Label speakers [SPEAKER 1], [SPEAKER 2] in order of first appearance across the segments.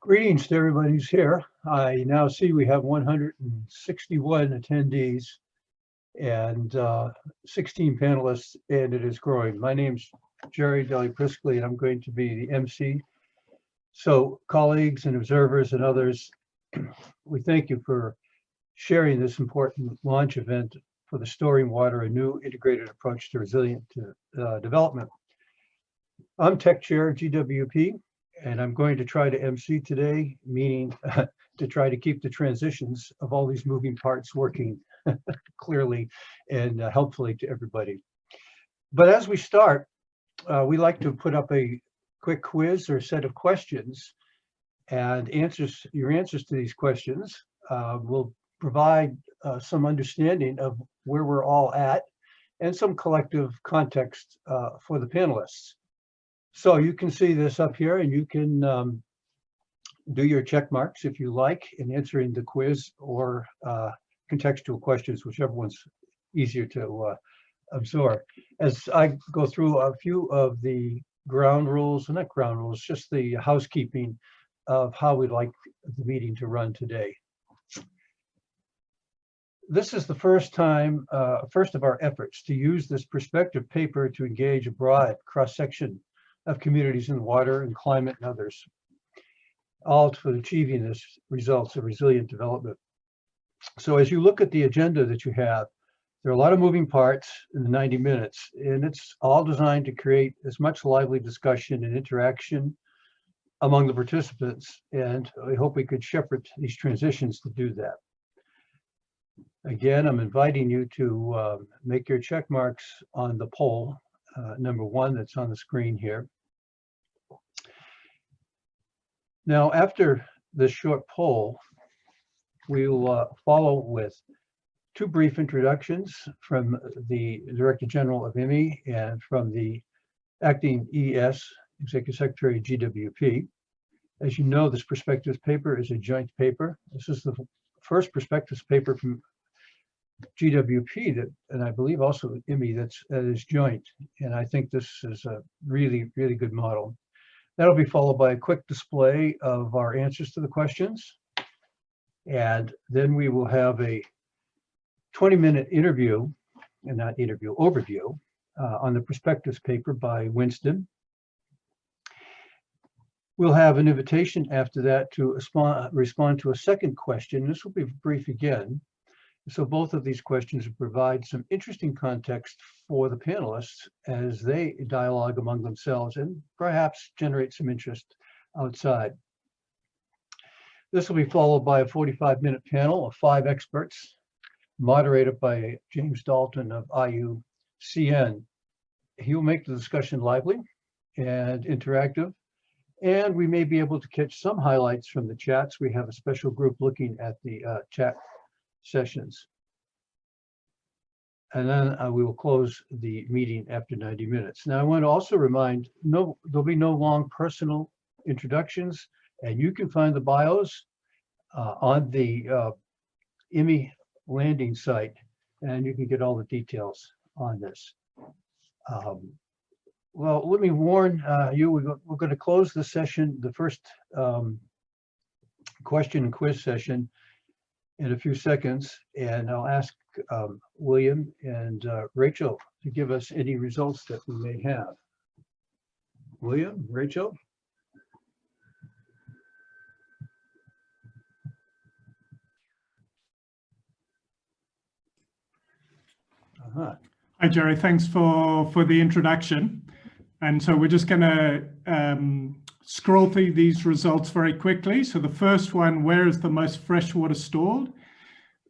[SPEAKER 1] Greetings to everybody who's here. I now see we have 161 attendees and 16 panelists, and it is growing. My name's Jerry Deli-Priestley, and I'm going to be the MC. So colleagues and observers and others, we thank you for sharing this important launch event for the Storing Water, a new integrated approach to resilient development. I'm Tech Chair GWP. And I'm going to try to MC today, meaning to try to keep the transitions of all these moving parts working clearly and helpfully to everybody. But as we start, we like to put up a quick quiz or set of questions, and your answers to these questions will provide some understanding of where we're all at and some collective context for the panelists. So you can see this up here, and you can do your check marks if you like in answering the quiz or contextual questions, whichever one's easier to absorb. As I go through a few of the ground rules, not ground rules, just the housekeeping of how we'd like the meeting to run today. This is the first of our efforts to use this perspective paper to engage a broad cross-section of communities in water and climate and others, all for achieving this results of resilient development. So as you look at the agenda that you have, there are a lot of moving parts in the 90 minutes, and it's all designed to create as much lively discussion and interaction among the participants, and I hope we could shepherd these transitions to do that. Again, I'm inviting you to make your check marks on the poll, number 1 that's on the screen here. Now, after this short poll, we'll follow with 2 brief introductions from the Director General of IWMI and from the Acting ES, Executive Secretary GWP. As you know, this perspectives paper is a joint paper. This is the first perspectives paper from GWP that, and I believe also IWMI, that is joint. And I think this is a really, really good model. That'll be followed by a quick display of our answers to the questions. And then we will have a 20-minute overview on the perspectives paper by Winston. We'll have an invitation after that to respond to a second question. This will be brief again. So both of these questions provide some interesting context for the panelists as they dialogue among themselves and perhaps generate some interest outside. This will be followed by a 45-minute panel of 5 experts, moderated by James Dalton of IUCN. He will make the discussion lively and interactive, and we may be able to catch some highlights from the chats. We have a special group looking at the chat sessions. And then we will close the meeting after 90 minutes. Now, I want to also remind, there'll be no long personal introductions, and you can find the bios on the IWMI landing site, and you can get all the details on this. Well, let me warn you, we're going to close the session, the first question and quiz session, in a few seconds, and I'll ask William and Rachel to give us any results that we may have. William, Rachel?
[SPEAKER 2] Hi, Jerry. Thanks for the introduction. And so we're just going to scroll through these results very quickly. So the first one, where is the most fresh water stored?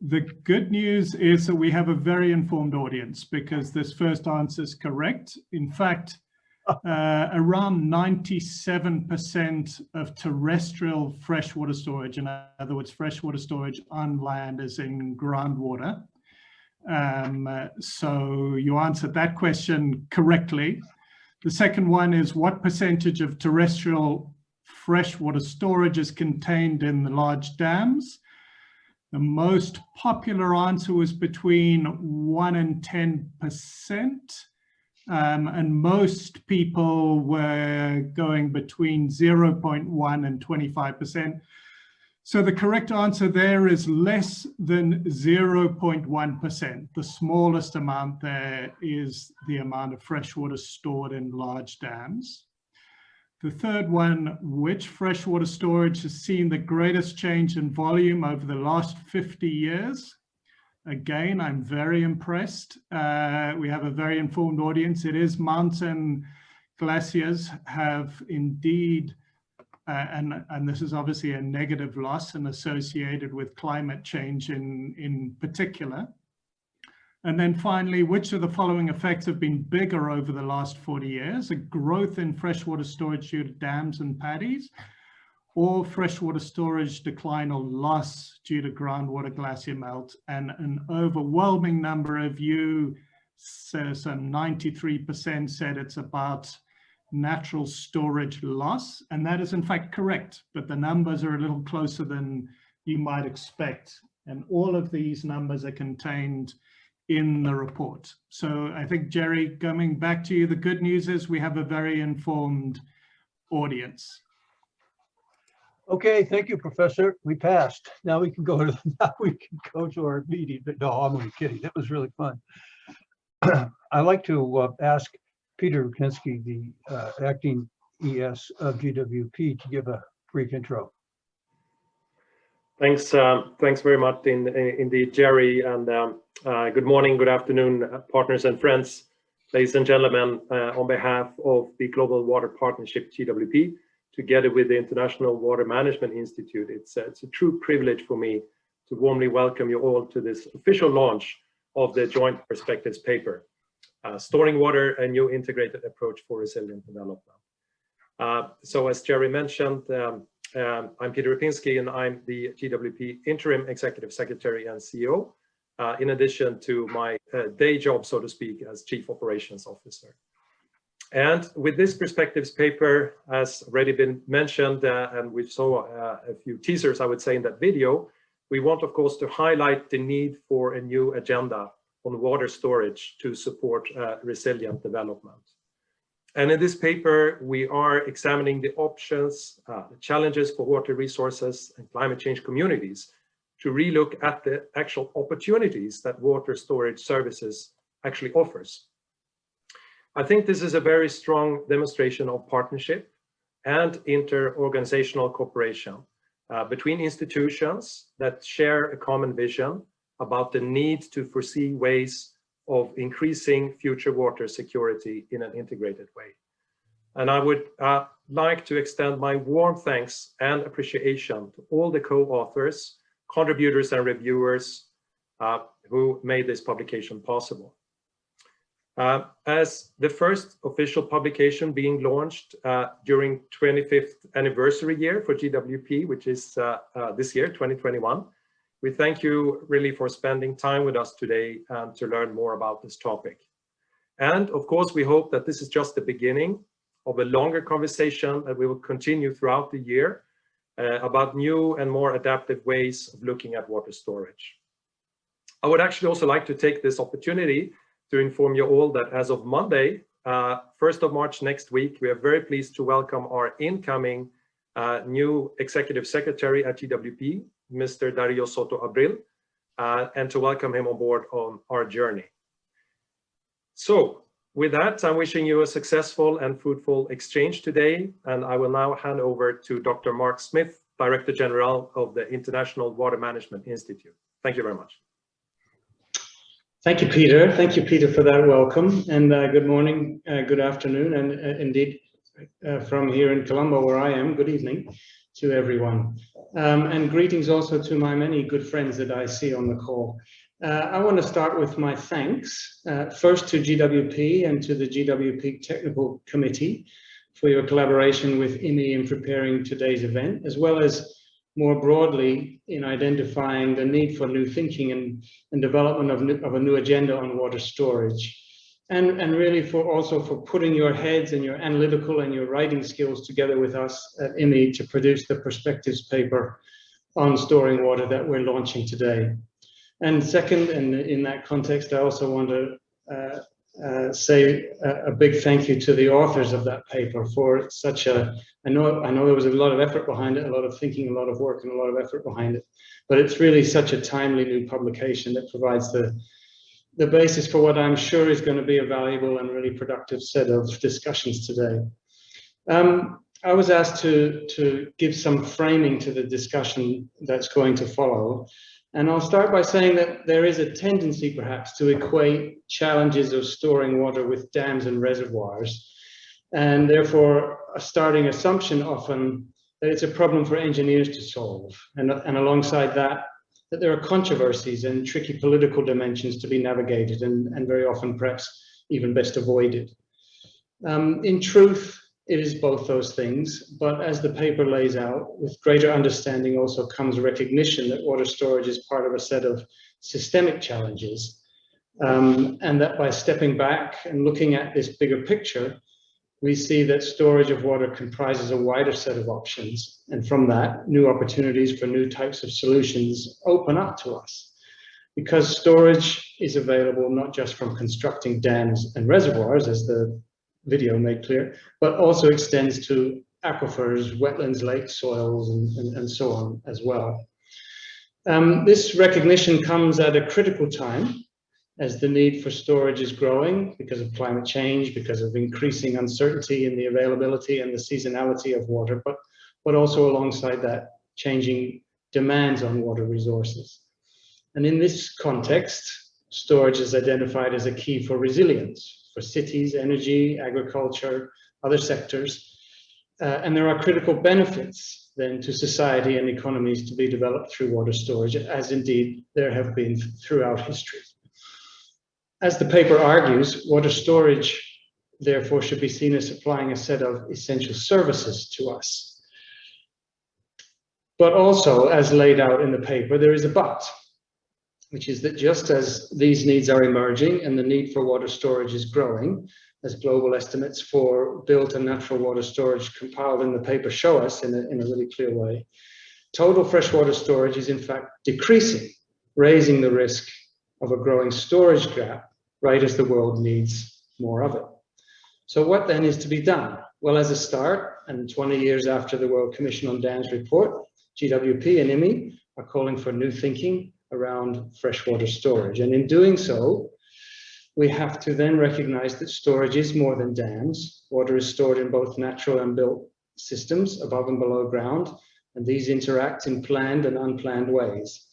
[SPEAKER 2] The good news is that we have a very informed audience because this first answer is correct. In fact, around 97% of terrestrial freshwater storage, in other words, freshwater storage on land, is in groundwater. So you answered that question correctly. The second one is, what percentage of terrestrial freshwater storage is contained in the large dams? The most popular answer was between 1 and 10%. and most people were going between 0.1 and 25%. So the correct answer there is less than 0.1%. The smallest amount there is the amount of freshwater stored in large dams. The third one, which freshwater storage has seen the greatest change in volume over the last 50 years? Again, I'm very impressed. We have a very informed audience. It is mountain glaciers have indeed, and this is obviously a negative loss and associated with climate change in particular. And then finally, which of the following effects have been bigger over the last 40 years? A growth in freshwater storage due to dams and paddies, or freshwater storage decline or loss due to groundwater glacier melt. And an overwhelming number of you, so some 93% said it's about natural storage loss. And that is in fact correct, but the numbers are a little closer than you might expect. And all of these numbers are contained in the report. So I think, Jerry, coming back to you, the good news is we have a very informed audience.
[SPEAKER 1] Okay, thank you, Professor. We passed. Now we can go to our meeting. But no, I'm only kidding. That was really fun. I'd like to ask Peter Rapinski, the acting ES of GWP, to give a brief intro.
[SPEAKER 3] Thanks very much indeed, Jerry, and good morning, good afternoon, partners and friends, ladies and gentlemen. On behalf of the Global Water Partnership, GWP, together with the International Water Management Institute, it's a true privilege for me to warmly welcome you all to this official launch of the Joint Perspectives paper, Storing Water, a New Integrated Approach for Resilient Development. So as Jerry mentioned, I'm Peter Rapinski, and I'm the GWP Interim Executive Secretary and CEO, in addition to my day job, so to speak, as Chief Operations Officer. And with this Perspectives paper, as already been mentioned, and we saw a few teasers, I would say, in that video, we want, of course, to highlight the need for a new agenda on water storage to support resilient development. And in this paper, we are examining the options, the challenges for water resources and climate change communities to relook at the actual opportunities that water storage services actually offers. I think this is a very strong demonstration of partnership and inter-organizational cooperation between institutions that share a common vision about the need to foresee ways of increasing future water security in an integrated way. And I would like to extend my warm thanks and appreciation to all the co-authors, contributors and reviewers who made this publication possible. As the first official publication being launched during 25th anniversary year for GWP, which is this year, 2021, we thank you really for spending time with us today to learn more about this topic. And of course, we hope that this is just the beginning of a longer conversation that we will continue throughout the year about new and more adaptive ways of looking at water storage. I would actually also like to take this opportunity to inform you all that as of Monday, 1st of March next week, we are very pleased to welcome our incoming new Executive Secretary at GWP, Mr. Dario Soto Abril, and to welcome him on board on our journey. So with that, I'm wishing you a successful and fruitful exchange today, and I will now hand over to Dr. Mark Smith, Director General of the International Water Management Institute. Thank you very much.
[SPEAKER 4] Thank you, Peter. Thank you, Peter, for that welcome. And good morning, good afternoon, and indeed from here in Colombo, where I am, good evening to everyone. And greetings also to my many good friends that I see on the call. I want to start with my thanks, first to GWP and to the GWP Technical Committee for your collaboration with IWMI in preparing today's event, as well as more broadly in identifying the need for new thinking and development of a new agenda on water storage. And really also for putting your heads and your analytical and your writing skills together with us at IWMI to produce the Perspectives paper on storing water that we're launching today. And second, and in that context, I also want to say a big thank you to the authors of that paper for such a, I know there was a lot of effort behind it, a lot of thinking, a lot of work and a lot of effort behind it, but it's really such a timely new publication that provides the basis for what I'm sure is going to be a valuable and really productive set of discussions today. I was asked to give some framing to the discussion that's going to follow. And I'll start by saying that there is a tendency perhaps to equate challenges of storing water with dams and reservoirs, and therefore a starting assumption often that it's a problem for engineers to solve. And alongside that there are controversies and tricky political dimensions to be navigated and very often perhaps even best avoided. In truth, it is both those things, but as the paper lays out, with greater understanding also comes recognition that water storage is part of a set of systemic challenges, and that by stepping back and looking at this bigger picture, we see that storage of water comprises a wider set of options, and from that, new opportunities for new types of solutions open up to us. Because storage is available not just from constructing dams and reservoirs, as the video made clear, but also extends to aquifers, wetlands, lakes, soils, and so on as well. This recognition comes at a critical time as the need for storage is growing because of climate change, because of increasing uncertainty in the availability and the seasonality of water, but also alongside that, changing demands on water resources. And in this context, storage is identified as a key for resilience, for cities, energy, agriculture, other sectors. And there are critical benefits then to society and economies to be developed through water storage, as indeed there have been throughout history. As the paper argues, water storage therefore should be seen as supplying a set of essential services to us. But also, as laid out in the paper, there is a but, which is that just as these needs are emerging and the need for water storage is growing, as global estimates for built and natural water storage compiled in the paper show us in a really clear way, total freshwater storage is in fact decreasing, raising the risk of a growing storage gap right as the world needs more of it. So what then is to be done? Well, as a start, and 20 years after the World Commission on Dams report, GWP and IWMI are calling for new thinking around freshwater storage. And in doing so, we have to then recognize that storage is more than dams. Water is stored in both natural and built systems above and below ground, and these interact in planned and unplanned ways.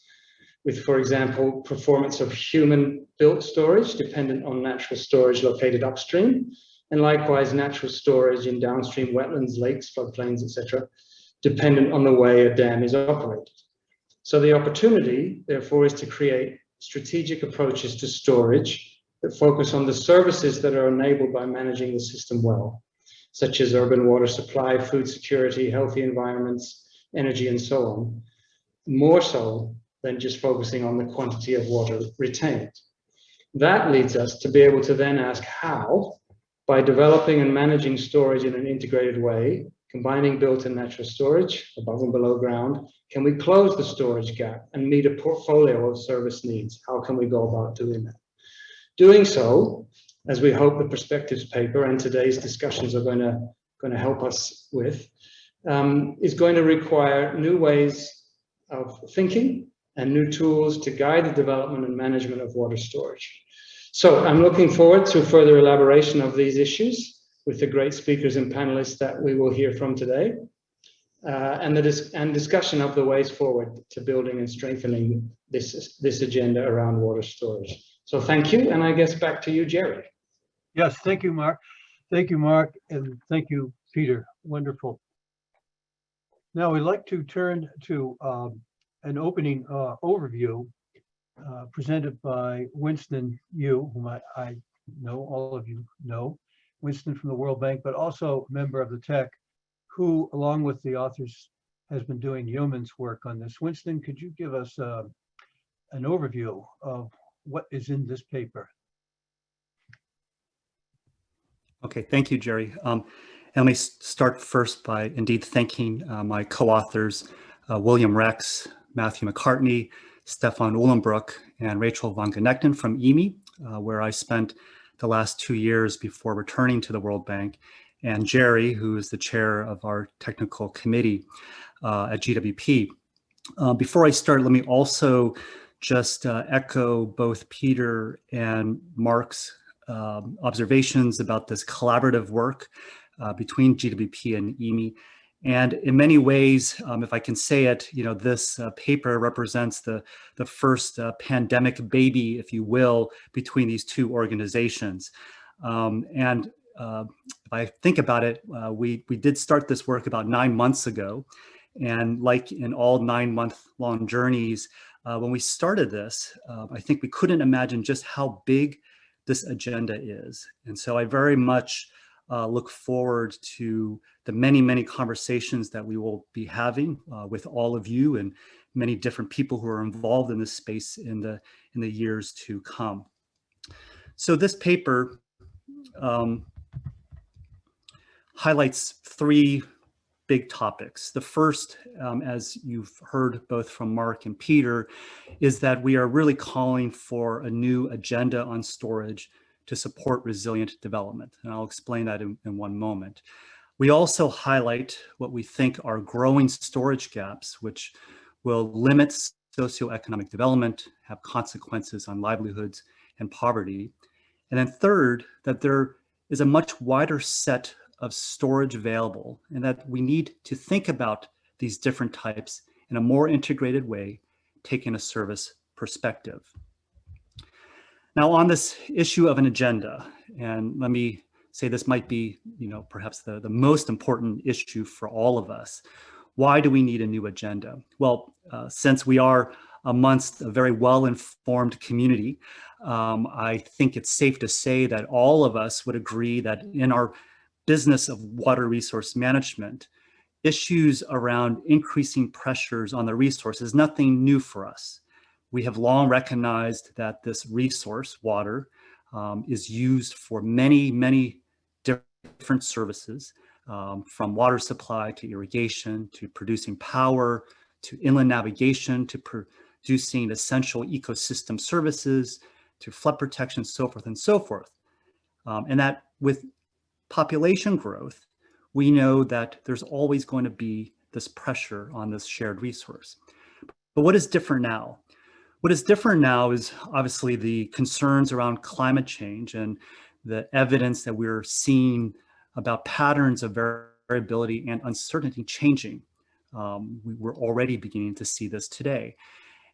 [SPEAKER 4] With, for example, performance of human-built storage dependent on natural storage located upstream, and likewise natural storage in downstream wetlands, lakes, floodplains, etc., dependent on the way a dam is operated. So the opportunity, therefore, is to create strategic approaches to storage that focus on the services that are enabled by managing the system well, such as urban water supply, food security, healthy environments, energy, and so on, more so than just focusing on the quantity of water retained. That leads us to be able to then ask how, by developing and managing storage in an integrated way, combining built and natural storage above and below ground, can we close the storage gap and meet a portfolio of service needs? How can we go about doing that? Doing so, as we hope the perspectives paper and today's discussions are going to help us with, is going to require new ways of thinking and new tools to guide the development and management of water storage. So I'm looking forward to further elaboration of these issues with the great speakers and panelists that we will hear from today, and discussion of the ways forward to building and strengthening this agenda around water storage. So thank you, and I guess back to you, Jerry.
[SPEAKER 1] Yes, thank you, Mark. Thank you, Mark, and thank you, Peter. Wonderful. Now we'd like to turn to an opening overview presented by Winston Yu, whom I know, all of you know, Winston from the World Bank, but also a member of the TEC, who, along with the authors, has been doing yeoman's work on this. Winston, could you give us an overview of what is in this paper?
[SPEAKER 5] Okay, thank you, Jerry. And let me start first by indeed thanking my co-authors, William Rex, Matthew McCartney, Stefan Uhlenbrook, and Rachel von Genechten from IWMI, where I spent the last 2 years before returning to the World Bank, and Jerry, who is the chair of our technical committee at GWP. Before I start, let me also just echo both Peter and Mark's observations about this collaborative work between GWP and IWMI. And in many ways, if I can say it, this paper represents the first pandemic baby, if you will, between these two organizations. If I think about it, we did start this work about 9 months ago. And like in all 9-month-long journeys, when we started this, I think we couldn't imagine just how big this agenda is. And so I very much look forward to the many, many conversations that we will be having with all of you and many different people who are involved in this space in the years to come. So this paper highlights 3 big topics. The first, as you've heard both from Mark and Peter, is that we are really calling for a new agenda on storage to support resilient development. And I'll explain that in one moment. We also highlight what we think are growing storage gaps, which will limit socioeconomic development, have consequences on livelihoods and poverty. And then third, that there is a much wider set of storage available, and that we need to think about these different types in a more integrated way, taking a service perspective. Now, on this issue of an agenda, and let me say this might be, perhaps the most important issue for all of us. Why do we need a new agenda? Well, since we are amongst a very well-informed community, I think it's safe to say that all of us would agree that in our business of water resource management, issues around increasing pressures on the resource is nothing new for us. We have long recognized that this resource, water, is used for many, many different services, from water supply to irrigation, to producing power, to inland navigation, to producing essential ecosystem services, to flood protection, so forth and so forth. And that with population growth, we know that there's always going to be this pressure on this shared resource. But what is different now? What is different now is obviously the concerns around climate change and the evidence that we're seeing about patterns of variability and uncertainty changing. We're already beginning to see this today.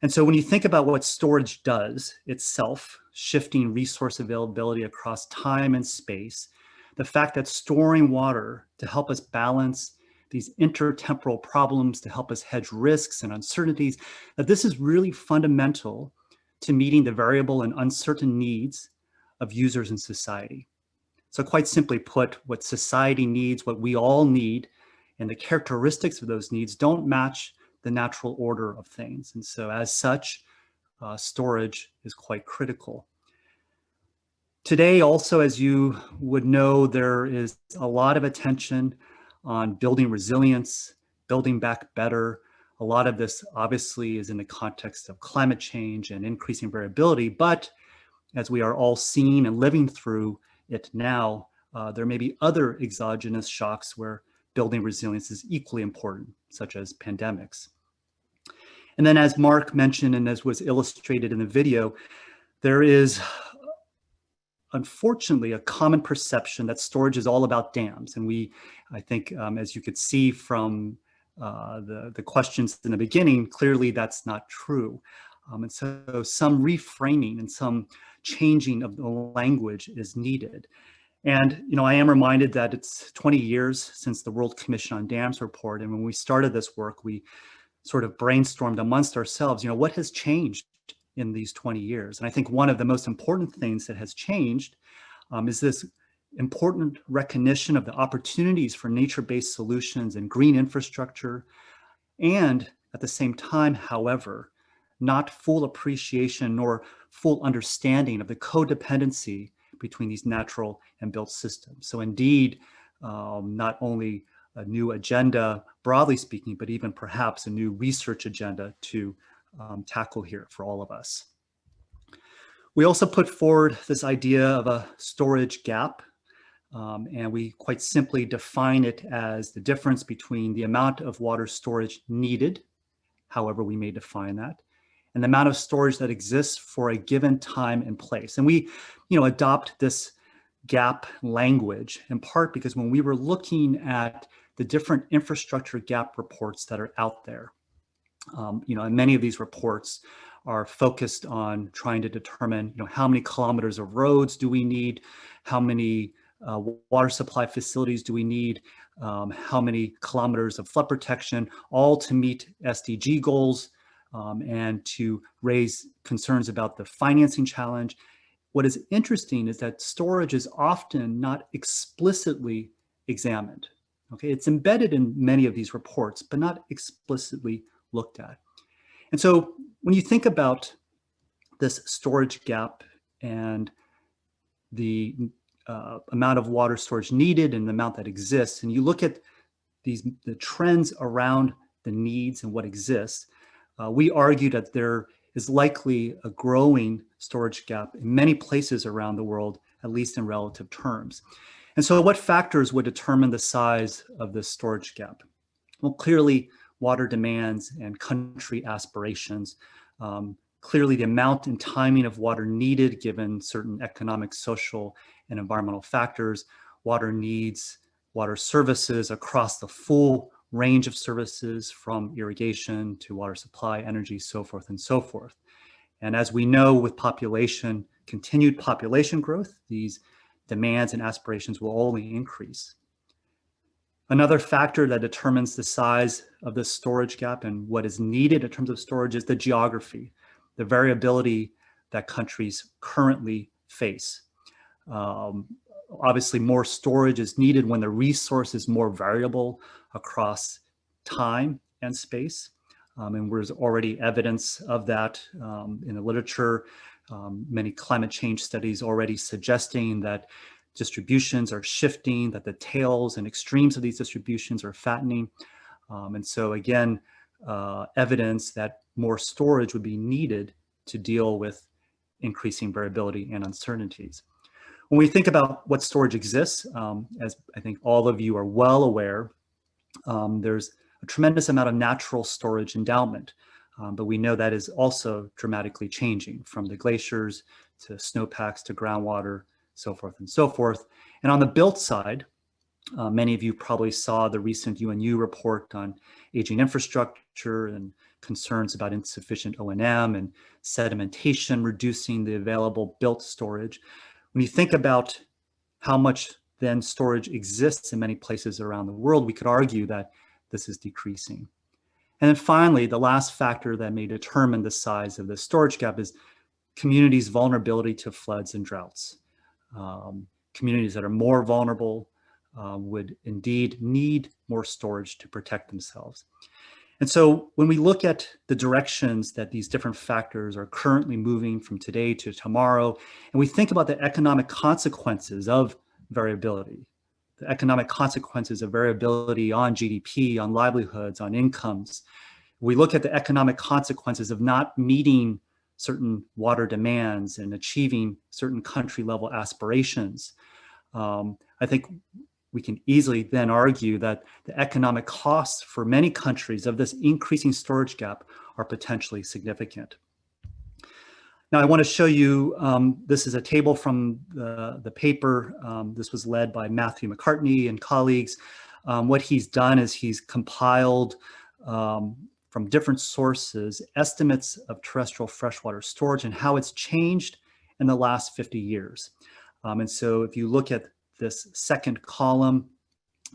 [SPEAKER 5] And so when you think about what storage does itself, shifting resource availability across time and space, the fact that storing water to help us balance these intertemporal problems, to help us hedge risks and uncertainties, that this is really fundamental to meeting the variable and uncertain needs of users in society. So quite simply put, what society needs, what we all need, and the characteristics of those needs don't match the natural order of things. And so as such, storage is quite critical. Today also, as you would know, there is a lot of attention on building resilience, building back better. A lot of this obviously is in the context of climate change and increasing variability, but as we are all seeing and living through it now, there may be other exogenous shocks where building resilience is equally important, such as pandemics. And then as Mark mentioned, and as was illustrated in the video, there is unfortunately a common perception that storage is all about dams. And I think, as you could see from the questions in the beginning, clearly that's not true. And so some reframing and some changing of the language is needed. And, I am reminded that it's 20 years since the World Commission on Dams report. And when we started this work, we sort of brainstormed amongst ourselves, what has changed in these 20 years? And I think one of the most important things that has changed is this important recognition of the opportunities for nature-based solutions and green infrastructure. And at the same time, however, not full appreciation nor full understanding of the codependency between these natural and built systems. So indeed, not only a new agenda, broadly speaking, but even perhaps a new research agenda to tackle here for all of us. We also put forward this idea of a storage gap, and we quite simply define it as the difference between the amount of water storage needed, however we may define that, and the amount of storage that exists for a given time and place. And we, adopt this gap language in part because when we were looking at the different infrastructure gap reports that are out there, and many of these reports are focused on trying to determine, how many kilometers of roads do we need, how many water supply facilities do we need, how many kilometers of flood protection, all to meet SDG goals and to raise concerns about the financing challenge. What is interesting is that storage is often not explicitly examined. Okay, it's embedded in many of these reports, but not explicitly looked at. And so when you think about this storage gap and the amount of water storage needed and the amount that exists, and you look at the trends around the needs and what exists, we argue that there is likely a growing storage gap in many places around the world, at least in relative terms. And so what factors would determine the size of this storage gap? Well, clearly, water demands and country aspirations. Clearly, the amount and timing of water needed given certain economic, social, and environmental factors, water needs, water services across the full range of services from irrigation to water supply, energy, so forth and so forth. And as we know, with continued population growth, these demands and aspirations will only increase. Another factor that determines the size of the storage gap and what is needed in terms of storage is the geography, the variability that countries currently face. Obviously, more storage is needed when the resource is more variable across time and space. And there's already evidence of that in the literature. Many climate change studies already suggesting that distributions are shifting, that the tails and extremes of these distributions are fattening. And so again, evidence that more storage would be needed to deal with increasing variability and uncertainties. When we think about what storage exists, as I think all of you are well aware, there's a tremendous amount of natural storage endowment, but we know that is also dramatically changing from the glaciers to snowpacks to groundwater, so forth and so forth. And on the built side, many of you probably saw the recent UNU report on aging infrastructure and concerns about insufficient O&M and sedimentation, reducing the available built storage. When you think about how much then storage exists in many places around the world, we could argue that this is decreasing. And then finally, the last factor that may determine the size of the storage gap is communities' vulnerability to floods and droughts. Communities that are more vulnerable would indeed need more storage to protect themselves. And so when we look at the directions that these different factors are currently moving from today to tomorrow, and we think about the economic consequences of variability, the economic consequences of variability on GDP, on livelihoods, on incomes, we look at the economic consequences of not meeting certain water demands and achieving certain country level aspirations. I think we can easily then argue that the economic costs for many countries of this increasing storage gap are potentially significant. Now I want to show you, this is a table from the paper. This was led by Matthew McCartney and colleagues. What he's done is he's compiled from different sources estimates of terrestrial freshwater storage and how it's changed in the last 50 years. And so if you look at this second column,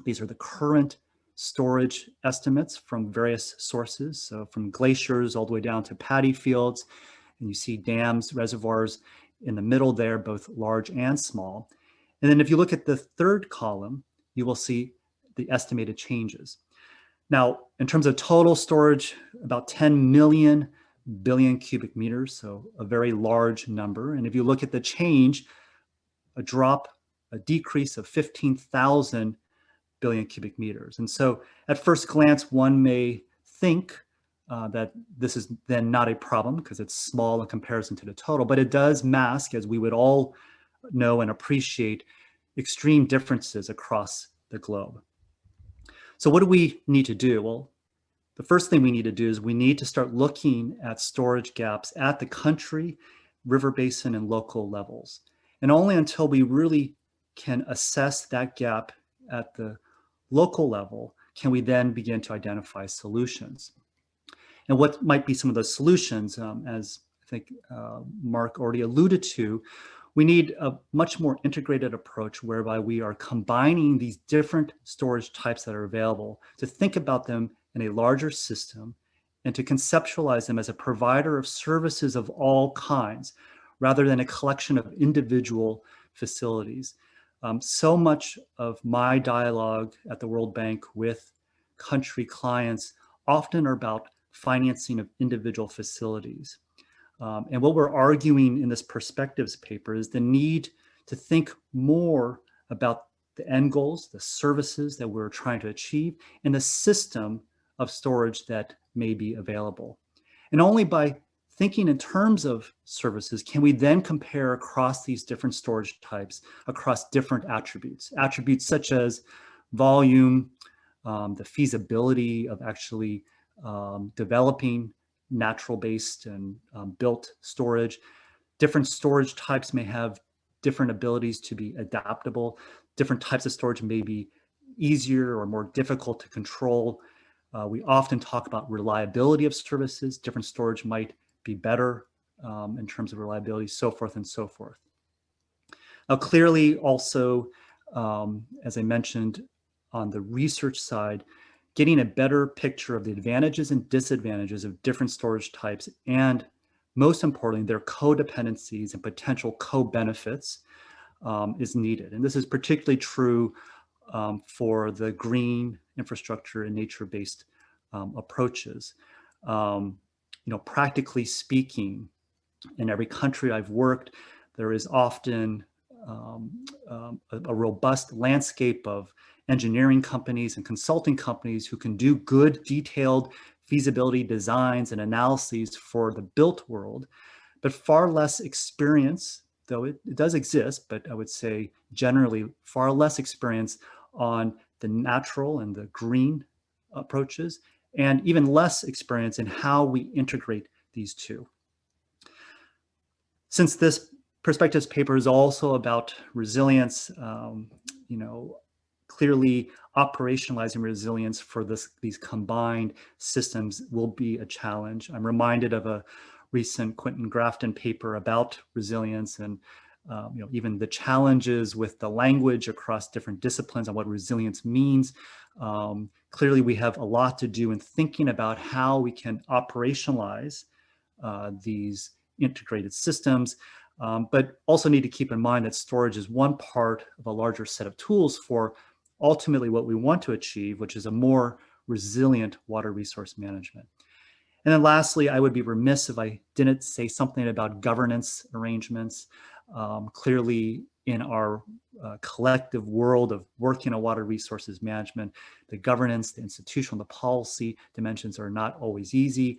[SPEAKER 5] these are the current storage estimates from various sources. So from glaciers all the way down to paddy fields, and you see dams, reservoirs in the middle there, both large and small. And then if you look at the third column, you will see the estimated changes. Now, in terms of total storage, about 10 million billion cubic meters, so a very large number. And if you look at the change, a decrease of 15,000 billion cubic meters. And so at first glance, one may think that this is then not a problem because it's small in comparison to the total, but it does mask, as we would all know and appreciate, extreme differences across the globe. So what do we need to do? Well, the first thing we need to do is we need to start looking at storage gaps at the country, river basin, and local levels. And only until we really can assess that gap at the local level can we then begin to identify solutions. And what might be some of those solutions, as I think Mark already alluded to, we need a much more integrated approach whereby we are combining these different storage types that are available to think about them in a larger system and to conceptualize them as a provider of services of all kinds, rather than a collection of individual facilities. So much of my dialogue at the World Bank with country clients often are about financing of individual facilities. And what we're arguing in this perspectives paper is the need to think more about the end goals, the services that we're trying to achieve, and the system of storage that may be available. And only by thinking in terms of services can we then compare across these different storage types, across different attributes such as volume, the feasibility of actually developing natural-based and built storage. Different storage types may have different abilities to be adaptable. Different types of storage may be easier or more difficult to control. We often talk about reliability of services. Different storage might be better in terms of reliability, so forth and so forth. Now, clearly also, as I mentioned, on the research side, getting a better picture of the advantages and disadvantages of different storage types, and most importantly, their codependencies and potential co-benefits is needed. And this is particularly true for the green infrastructure and nature-based approaches. Practically speaking, in every country I've worked, there is often a robust landscape of engineering companies and consulting companies who can do good, detailed feasibility designs and analyses for the built world, but far less experience, though it does exist, but I would say generally far less experience on the natural and the green approaches, and even less experience in how we integrate these two. Since this perspectives paper is also about resilience, clearly operationalizing resilience for these combined systems will be a challenge. I'm reminded of a recent Quentin Grafton paper about resilience and even the challenges with the language across different disciplines on what resilience means. Clearly, we have a lot to do in thinking about how we can operationalize these integrated systems, but also need to keep in mind that storage is one part of a larger set of tools for ultimately what we want to achieve, which is a more resilient water resource management. And then lastly, I would be remiss if I didn't say something about governance arrangements. Clearly, in our collective world of working on water resources management, the governance, the institutional, the policy dimensions are not always easy.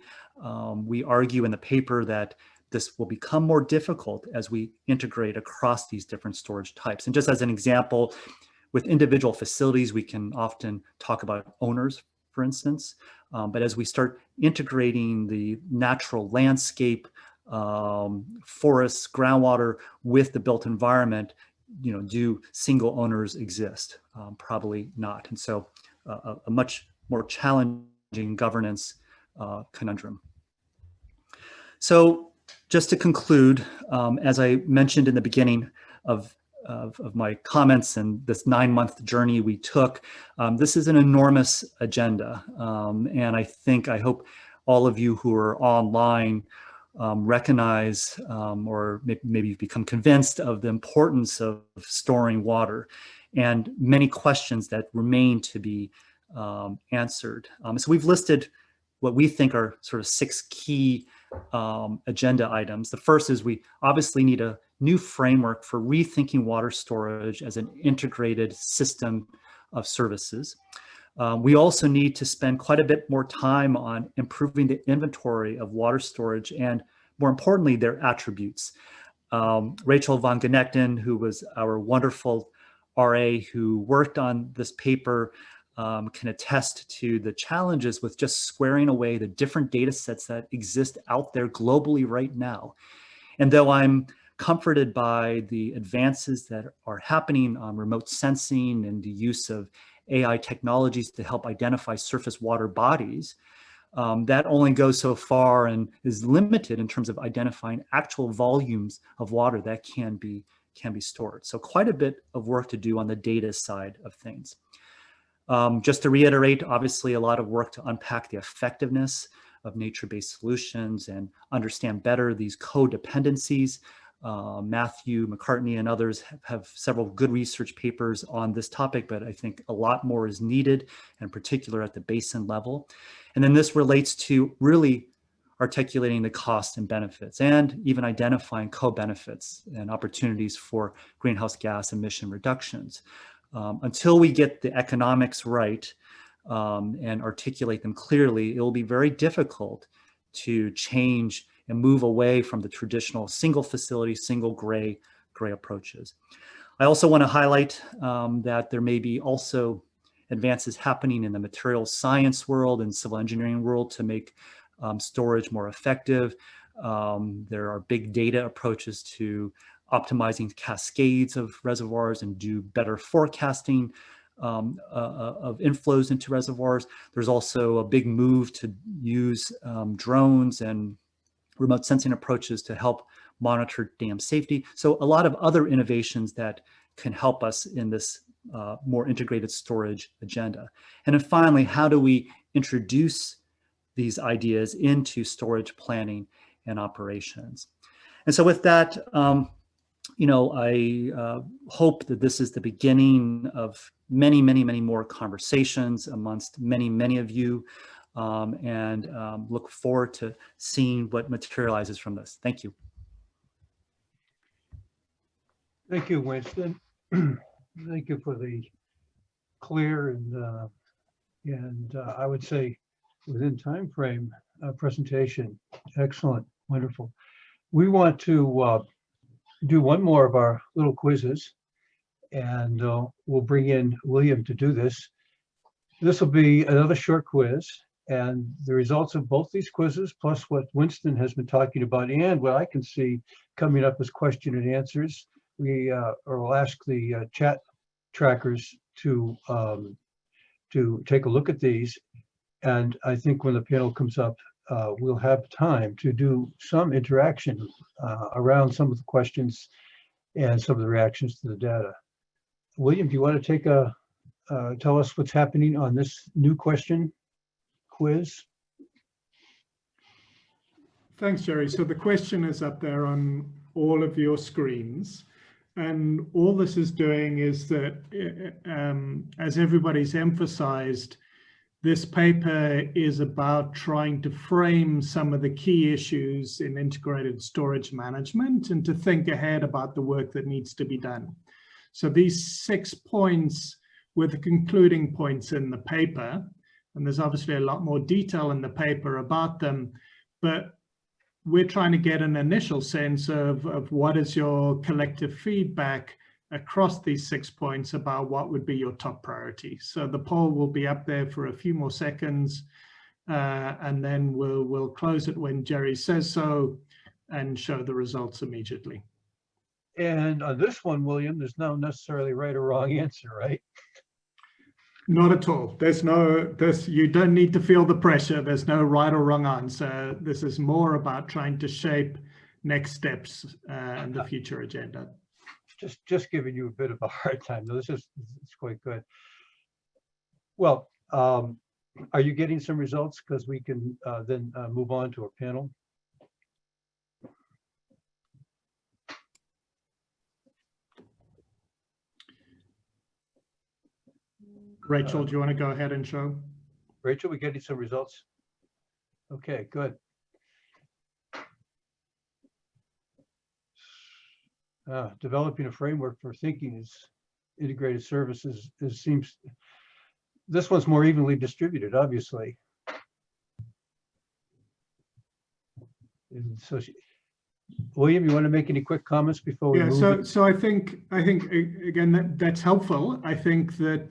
[SPEAKER 5] We argue in the paper that this will become more difficult as we integrate across these different storage types. And just as an example, with individual facilities, we can often talk about owners, for instance, but as we start integrating the natural landscape, forests, groundwater with the built environment, do single owners exist? Probably not. And so a much more challenging governance conundrum. So just to conclude, as I mentioned in the beginning of my comments and this 9-month journey we took, this is an enormous agenda. And I hope all of you who are online recognize or maybe become convinced of the importance of storing water and many questions that remain to be answered. So we've listed what we think are sort of 6 key agenda items. The first is we obviously need a new framework for rethinking water storage as an integrated system of services. We also need to spend quite a bit more time on improving the inventory of water storage and, more importantly, their attributes. Rachel von Genechten, who was our wonderful RA who worked on this paper, can attest to the challenges with just squaring away the different data sets that exist out there globally right now. And though I'm comforted by the advances that are happening on remote sensing and the use of AI technologies to help identify surface water bodies, that only goes so far and is limited in terms of identifying actual volumes of water that can be stored. So quite a bit of work to do on the data side of things. Just to reiterate, obviously a lot of work to unpack the effectiveness of nature-based solutions and understand better these codependencies. Matthew McCartney and others have several good research papers on this topic, but I think a lot more is needed, in particular at the basin level. And then this relates to really articulating the costs and benefits and even identifying co-benefits and opportunities for greenhouse gas emission reductions. Until we get the economics right and articulate them clearly, it will be very difficult to change and move away from the traditional single facility, single gray approaches. I also want to highlight that there may be also advances happening in the materials science world and civil engineering world to make storage more effective. There are big data approaches to optimizing cascades of reservoirs and do better forecasting of inflows into reservoirs. There's also a big move to use drones and remote sensing approaches to help monitor dam safety. So a lot of other innovations that can help us in this more integrated storage agenda. And then finally, how do we introduce these ideas into storage planning and operations? And so with that, you know, I hope that this is the beginning of many, many, many more conversations amongst many, many of you, and look forward to seeing what materializes from this. Thank you.
[SPEAKER 1] Thank you, Winston. Thank you for the clear and I would say within time frame presentation. Excellent, wonderful. We want to do one more of our little quizzes, and we'll bring in William to do this. This will be another short quiz, and the results of both these quizzes, plus what Winston has been talking about, and what I can see coming up as question and answers, will ask the chat trackers to take a look at these. And I think when the panel comes up, we'll have time to do some interaction around some of the questions and some of the reactions to the data. William, do you want to take tell us what's happening on this new question quiz?
[SPEAKER 2] Thanks, Jerry. So the question is up there on all of your screens. And all this is doing is that, as everybody's emphasized, this paper is about trying to frame some of the key issues in integrated storage management and to think ahead about the work that needs to be done. So these 6 points were the concluding points in the paper, and there's obviously a lot more detail in the paper about them, but we're trying to get an initial sense of what is your collective feedback across these 6 points about what would be your top priority. So the poll will be up there for a few more seconds, and then we'll close it when Jerry says so and show the results immediately.
[SPEAKER 1] And on this one, William, there's no necessarily right or wrong answer, right?
[SPEAKER 2] Not at all. You don't need to feel the pressure. There's no right or wrong answer. This is more about trying to shape next steps and the future agenda.
[SPEAKER 1] Just giving you a bit of a hard time. No, it's quite good. Well, are you getting some results? Because we can then move on to our panel.
[SPEAKER 2] Rachel, do you want to go ahead and show?
[SPEAKER 1] Rachel, we getting some results? Okay, good. Developing a framework for thinking is integrated services seems this one's more evenly distributed, obviously. And so, William, you want to make any quick comments before we
[SPEAKER 2] Yeah,
[SPEAKER 1] move?
[SPEAKER 2] so I think again that's helpful. I think that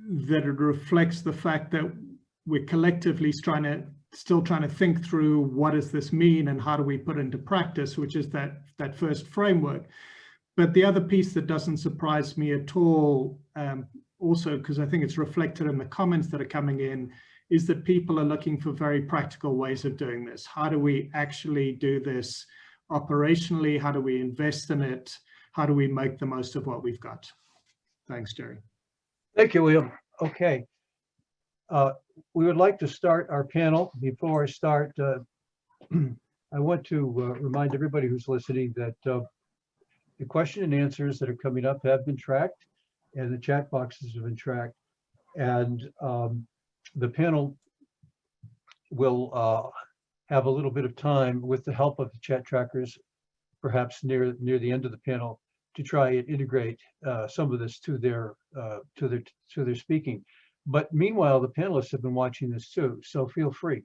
[SPEAKER 2] that it reflects the fact that we're collectively still trying to think through what does this mean and how do we put into practice, which is that first framework. But the other piece that doesn't surprise me at all, also because I think it's reflected in the comments that are coming in, is that people are looking for very practical ways of doing this. How do we actually do this operationally? How do we invest in it? How do we make the most of what we've got? Thanks, Jerry.
[SPEAKER 1] Thank you, William. Okay. We would like to start our panel. Before I start, I want to remind everybody who's listening that the question and answers that are coming up have been tracked, and the chat boxes have been tracked. And the panel will have a little bit of time with the help of the chat trackers, perhaps near the end of the panel, to try and integrate some of this to their speaking. But meanwhile, the panelists have been watching this too, so feel free.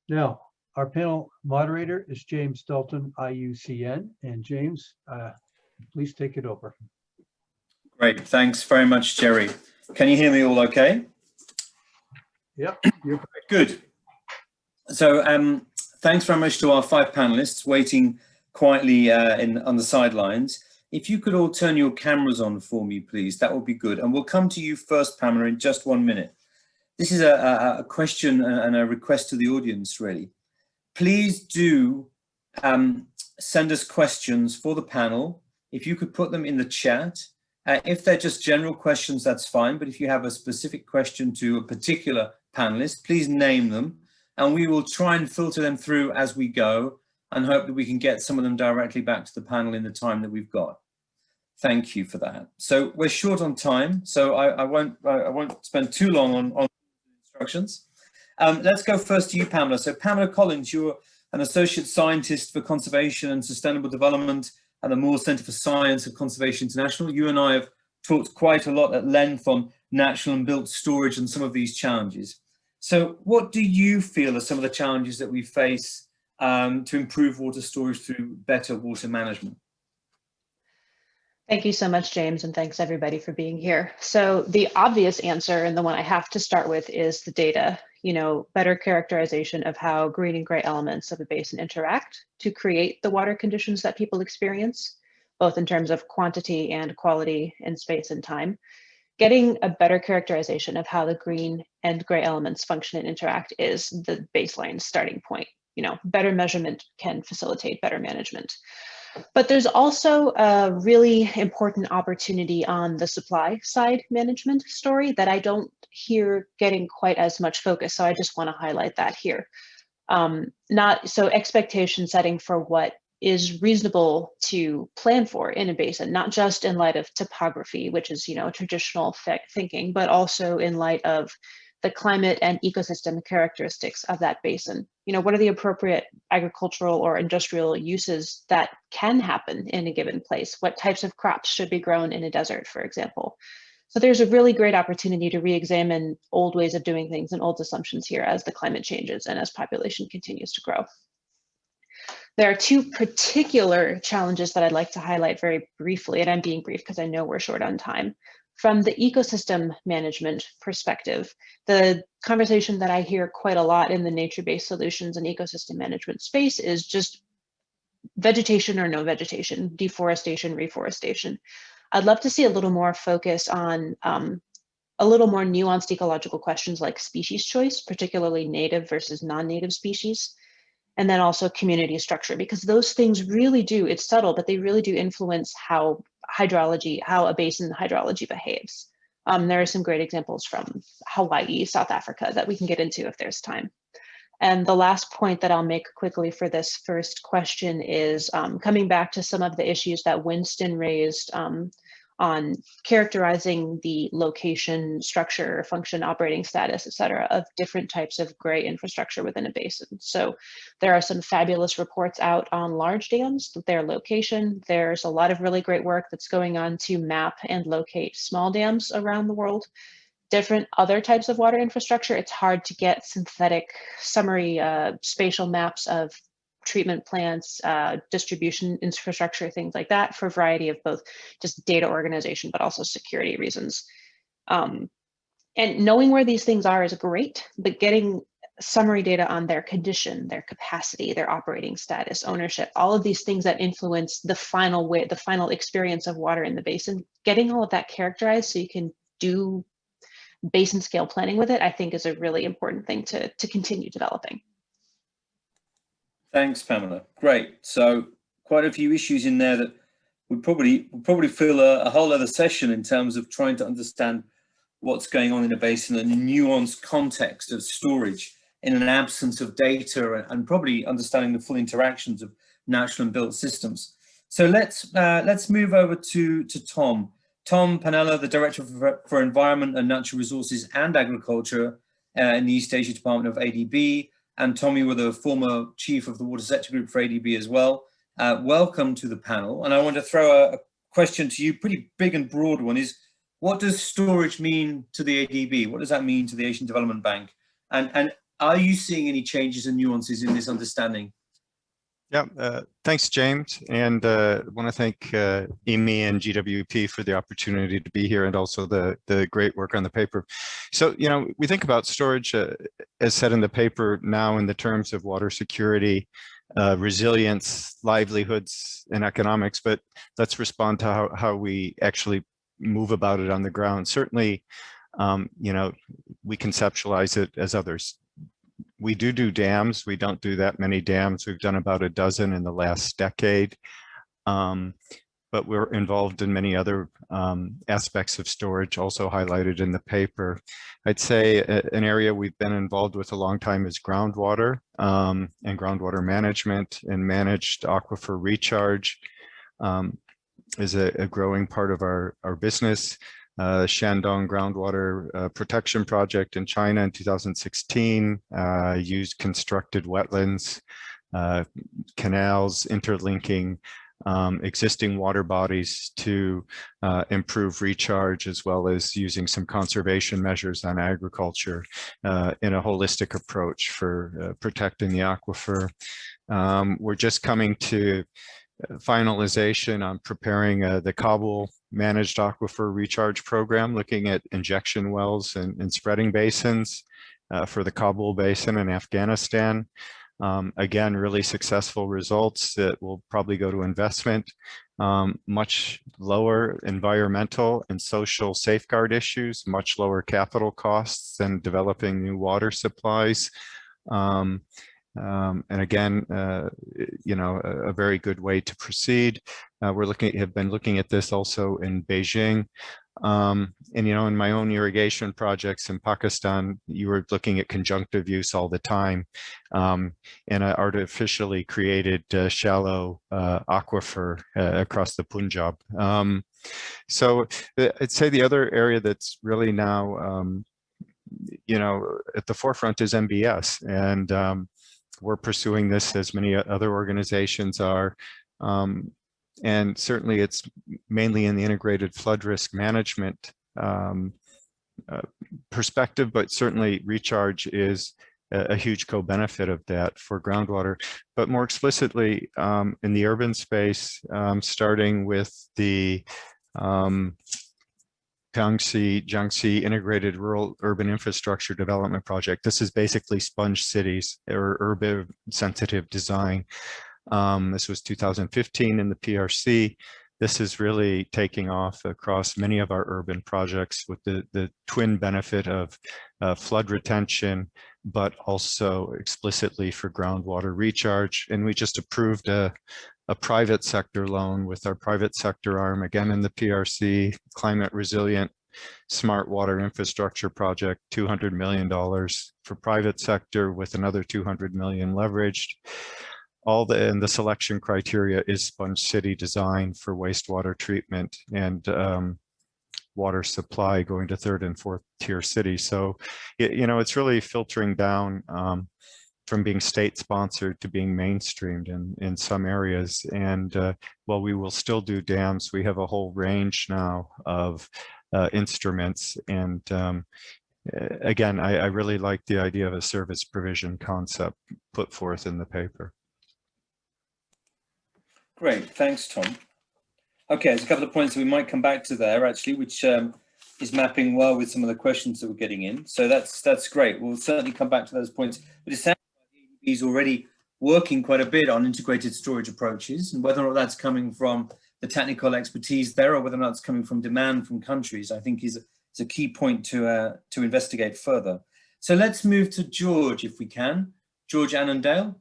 [SPEAKER 1] Now, our panel moderator is James Dalton, IUCN, and James, please take it over.
[SPEAKER 6] Great, thanks very much, Jerry. Can you hear me all okay?
[SPEAKER 1] Yep, you're
[SPEAKER 6] good. So thanks very much to our 5 panelists waiting quietly on the sidelines. If you could all turn your cameras on for me, please, that would be good. And we'll come to you first, Pamela, in just 1 minute. This is a question and a request to the audience, really. Please do send us questions for the panel. If you could put them in the chat. If they're just general questions, that's fine. But if you have a specific question to a particular panelist, please name them. And we will try and filter them through as we go and hope that we can get some of them directly back to the panel in the time that we've got. Thank you for that. So we're short on time, so I won't spend too long on instructions. Let's go first to you, Pamela. So Pamela Collins, you're an associate scientist for conservation and sustainable development at the Moore Centre for Science of Conservation International. You and I have talked quite a lot at length on natural and built storage and some of these challenges. So what do you feel are some of the challenges that we face to improve water storage through better water management?
[SPEAKER 7] Thank you so much, James, and thanks everybody for being here. So the obvious answer, and the one I have to start with, is the data. You know, better characterization of how green and gray elements of a basin interact to create the water conditions that people experience, both in terms of quantity and quality in space and time. Getting a better characterization of how the green and gray elements function and interact is the baseline starting point. You know, better measurement can facilitate better management. But there's also a really important opportunity on the supply side management story that I don't hear getting quite as much focus. So I just want to highlight that here. So expectation setting for what is reasonable to plan for in a basin, not just in light of topography, which is, you know, traditional thinking, but also in light of the climate and ecosystem characteristics of that basin. You know, what are the appropriate agricultural or industrial uses that can happen in a given place? What types of crops should be grown in a desert, for example? So there's a really great opportunity to re-examine old ways of doing things and old assumptions here as the climate changes and as population continues to grow. There are 2 particular challenges that I'd like to highlight very briefly, and I'm being brief because I know we're short on time. From the ecosystem management perspective, the conversation that I hear quite a lot in the nature-based solutions and ecosystem management space is just vegetation or no vegetation, deforestation, reforestation. I'd love to see a little more focus on a little more nuanced ecological questions like species choice, particularly native versus non-native species, and then also community structure, because those things really do, it's subtle, but they really do influence how hydrology, how a basin hydrology behaves. There are some great examples from Hawaii, South Africa that we can get into if there's time. And the last point that I'll make quickly for this first question is coming back to some of the issues that Winston raised on characterizing the location, structure, function, operating status, et cetera, of different types of gray infrastructure within a basin. So there are some fabulous reports out on large dams, their location. There's a lot of really great work that's going on to map and locate small dams around the world. Different other types of water infrastructure, it's hard to get synthetic summary spatial maps of treatment plants, distribution infrastructure, things like that, for a variety of both just data organization, but also security reasons. And knowing where these things are is great, but getting summary data on their condition, their capacity, their operating status, ownership, all of these things that influence the final way, the final experience of water in the basin, getting all of that characterized so you can do basin scale planning with it, I think is a really important thing to continue developing.
[SPEAKER 6] Thanks, Pamela. Great. So quite a few issues in there that would probably fill a whole other session in terms of trying to understand what's going on in a basin and the nuanced context of storage in an absence of data, and probably understanding the full interactions of natural and built systems. So let's move over to Tom. Tom Panella, the Director for Environment and Natural Resources and Agriculture in the East Asia Department of ADB. And Tommy, were the former Chief of the Water Sector Group for ADB as well. Welcome to the panel. And I want to throw a question to you, pretty big and broad one, is what does storage mean to the ADB? What does that mean to the Asian Development Bank? And are you seeing any changes and nuances in this understanding?
[SPEAKER 8] Yeah, thanks, James. And I want to thank IWMI and GWP for the opportunity to be here, and also the great work on the paper. So, you know, we think about storage, as said in the paper, now in the terms of water security, resilience, livelihoods, and economics, but let's respond to how we actually move about it on the ground. Certainly, you know, we conceptualize it as others. We do dams. We don't do that many dams. We've done about a dozen in the last decade, but we're involved in many other aspects of storage, also highlighted in the paper. I'd say an area we've been involved with a long time is groundwater and groundwater management, and managed aquifer recharge is a growing part of our business. Shandong groundwater protection project in China in 2016 used constructed wetlands, canals, interlinking existing water bodies to improve recharge, as well as using some conservation measures on agriculture in a holistic approach for protecting the aquifer. We're just coming to finalization on preparing the Kabul managed aquifer recharge program, looking at injection wells and spreading basins for the Kabul basin in Afghanistan. Again, really successful results that will probably go to investment. Much lower environmental and social safeguard issues, much lower capital costs than developing new water supplies. And again, you know, a very good way to proceed. Have been looking at this also in Beijing. And, you know, in my own irrigation projects in Pakistan, you were looking at conjunctive use all the time, and an artificially created shallow aquifer across the Punjab. So I'd say the other area that's really now, you know, at the forefront is MBS, and we're pursuing this as many other organizations are. And certainly it's mainly in the integrated flood risk management perspective, but certainly recharge is a huge co-benefit of that for groundwater. But more explicitly in the urban space, starting with the Jiangxi Integrated Rural Urban Infrastructure Development Project. This is basically sponge cities or urban sensitive design. This was 2015 in the PRC. This is really taking off across many of our urban projects with the twin benefit of flood retention, but also explicitly for groundwater recharge. And we just approved a private sector loan with our private sector arm, again in the PRC, climate resilient smart water infrastructure project, $200 million for private sector with another $200 million leveraged. and the selection criteria is sponge city design for wastewater treatment and water supply going to third and fourth tier cities. So, you know, it's really filtering down from being state sponsored to being mainstreamed in some areas. And while we will still do dams, we have a whole range now of instruments. And again, I really like the idea of a service provision concept put forth in the paper.
[SPEAKER 6] Great, thanks, Tom. Okay, there's a couple of points that we might come back to there, actually, which is mapping well with some of the questions that we're getting in. So that's great. We'll certainly come back to those points. But it sounds like the EDB is already working quite a bit on integrated storage approaches, and whether or not that's coming from the technical expertise there, or whether or not it's coming from demand from countries, I think is a key point to investigate further. So let's move to George, if we can. George Annandale.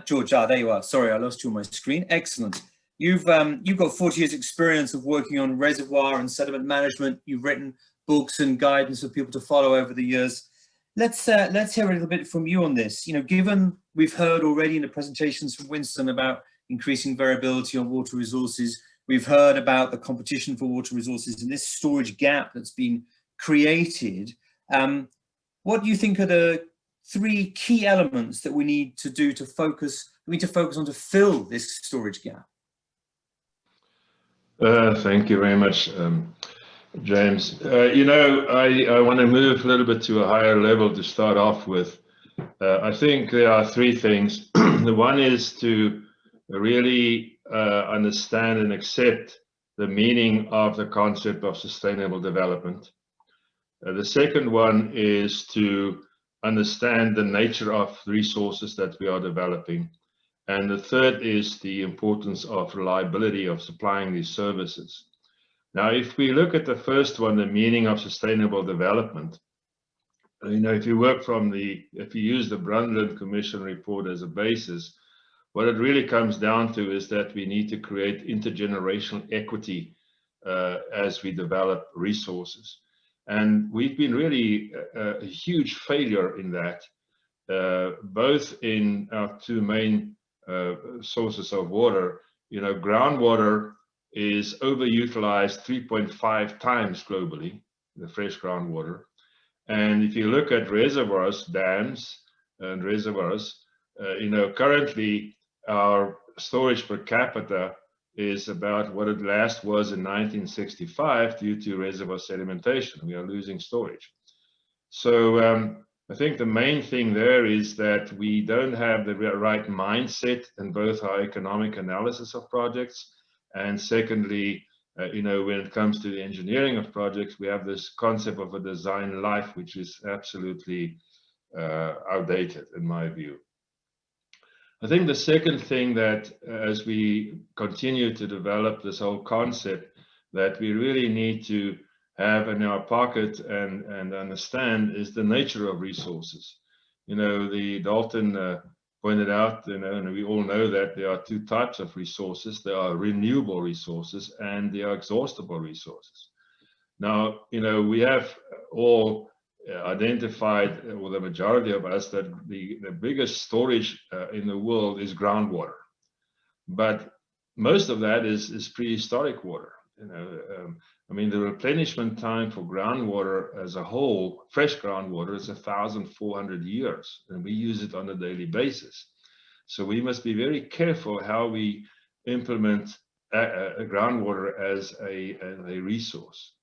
[SPEAKER 6] George, there you are. Sorry, I lost you on my screen. Excellent. You've got 40 years experience of working on reservoir and sediment management. You've written books and guidance for people to follow over the years. Let's hear a little bit from you on this. You know, given we've heard already in the presentations from Winston about increasing variability on water resources, we've heard about the competition for water resources and this storage gap that's been created. What do you think are the 3 key elements that we need to focus on to fill this storage gap?
[SPEAKER 9] Thank you very much, James. You know, I want to move a little bit to a higher level to start off with. I think there are 3 things. The one is to really understand and accept the meaning of the concept of sustainable development. The second one is to understand the nature of resources that we are developing. And the third is the importance of reliability of supplying these services. Now, if we look at the first one, the meaning of sustainable development, you know, if you use the Brundtland Commission report as a basis, what it really comes down to is that we need to create intergenerational equity as we develop resources. And we've been really a huge failure in that, both in our 2 main sources of water. You know, groundwater is overutilized 3.5 times globally, the fresh groundwater. And if you look at reservoirs, dams and reservoirs, you know, currently our storage per capita is about what it last was in 1965 due to reservoir sedimentation. We are losing storage. So I think the main thing there is that we don't have the right mindset in both our economic analysis of projects, and secondly, you know, when it comes to the engineering of projects, we have this concept of a design life, which is absolutely outdated in my view. I think the second thing that as we continue to develop this whole concept that we really need to have in our pocket and understand is the nature of resources. You know, Dalton pointed out, you know, and we all know that there are 2 types of resources. There are renewable resources and there are exhaustible resources. Now, you know, we have all identified, or the majority of us, that the biggest storage in the world is groundwater. But most of that is prehistoric water. You know, I mean, the replenishment time for groundwater as a whole, fresh groundwater, is 1,400 years, and we use it on a daily basis. So we must be very careful how we implement groundwater as a resource.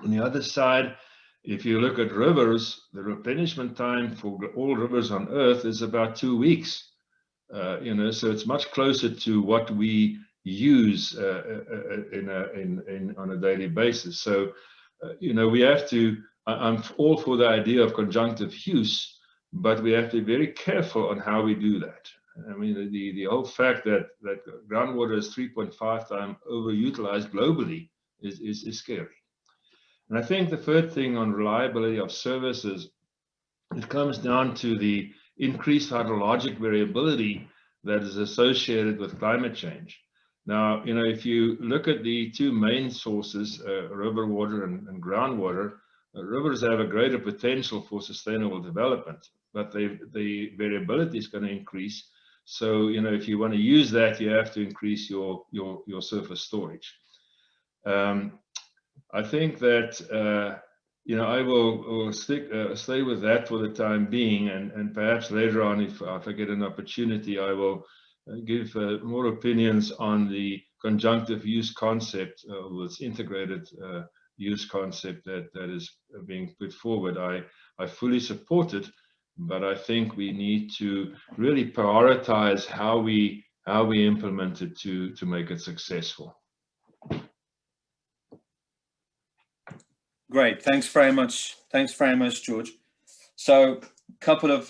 [SPEAKER 9] On the other side, if you look at rivers, the replenishment time for all rivers on Earth is about 2 weeks. You know, so it's much closer to what we use on a daily basis. So, you know, we have to. I'm all for the idea of conjunctive use, but we have to be very careful on how we do that. I mean, the whole fact that groundwater is 3.5 times overutilized globally is scary. And I think the third thing on reliability of services, it comes down to the increased hydrologic variability that is associated with climate change. Now, you know, if you look at the 2 main sources, river water and groundwater, rivers have a greater potential for sustainable development, but the variability is going to increase So, if you want to use that, you have to increase your surface storage. I think that, I will stay with that for the time being, and perhaps later on, if I get an opportunity, I will give more opinions on the conjunctive use concept, this integrated use concept that is being put forward. I fully support it, but I think we need to really prioritize how we implement it to make it successful.
[SPEAKER 6] Great, thanks very much. Thanks very much, George. So a couple of,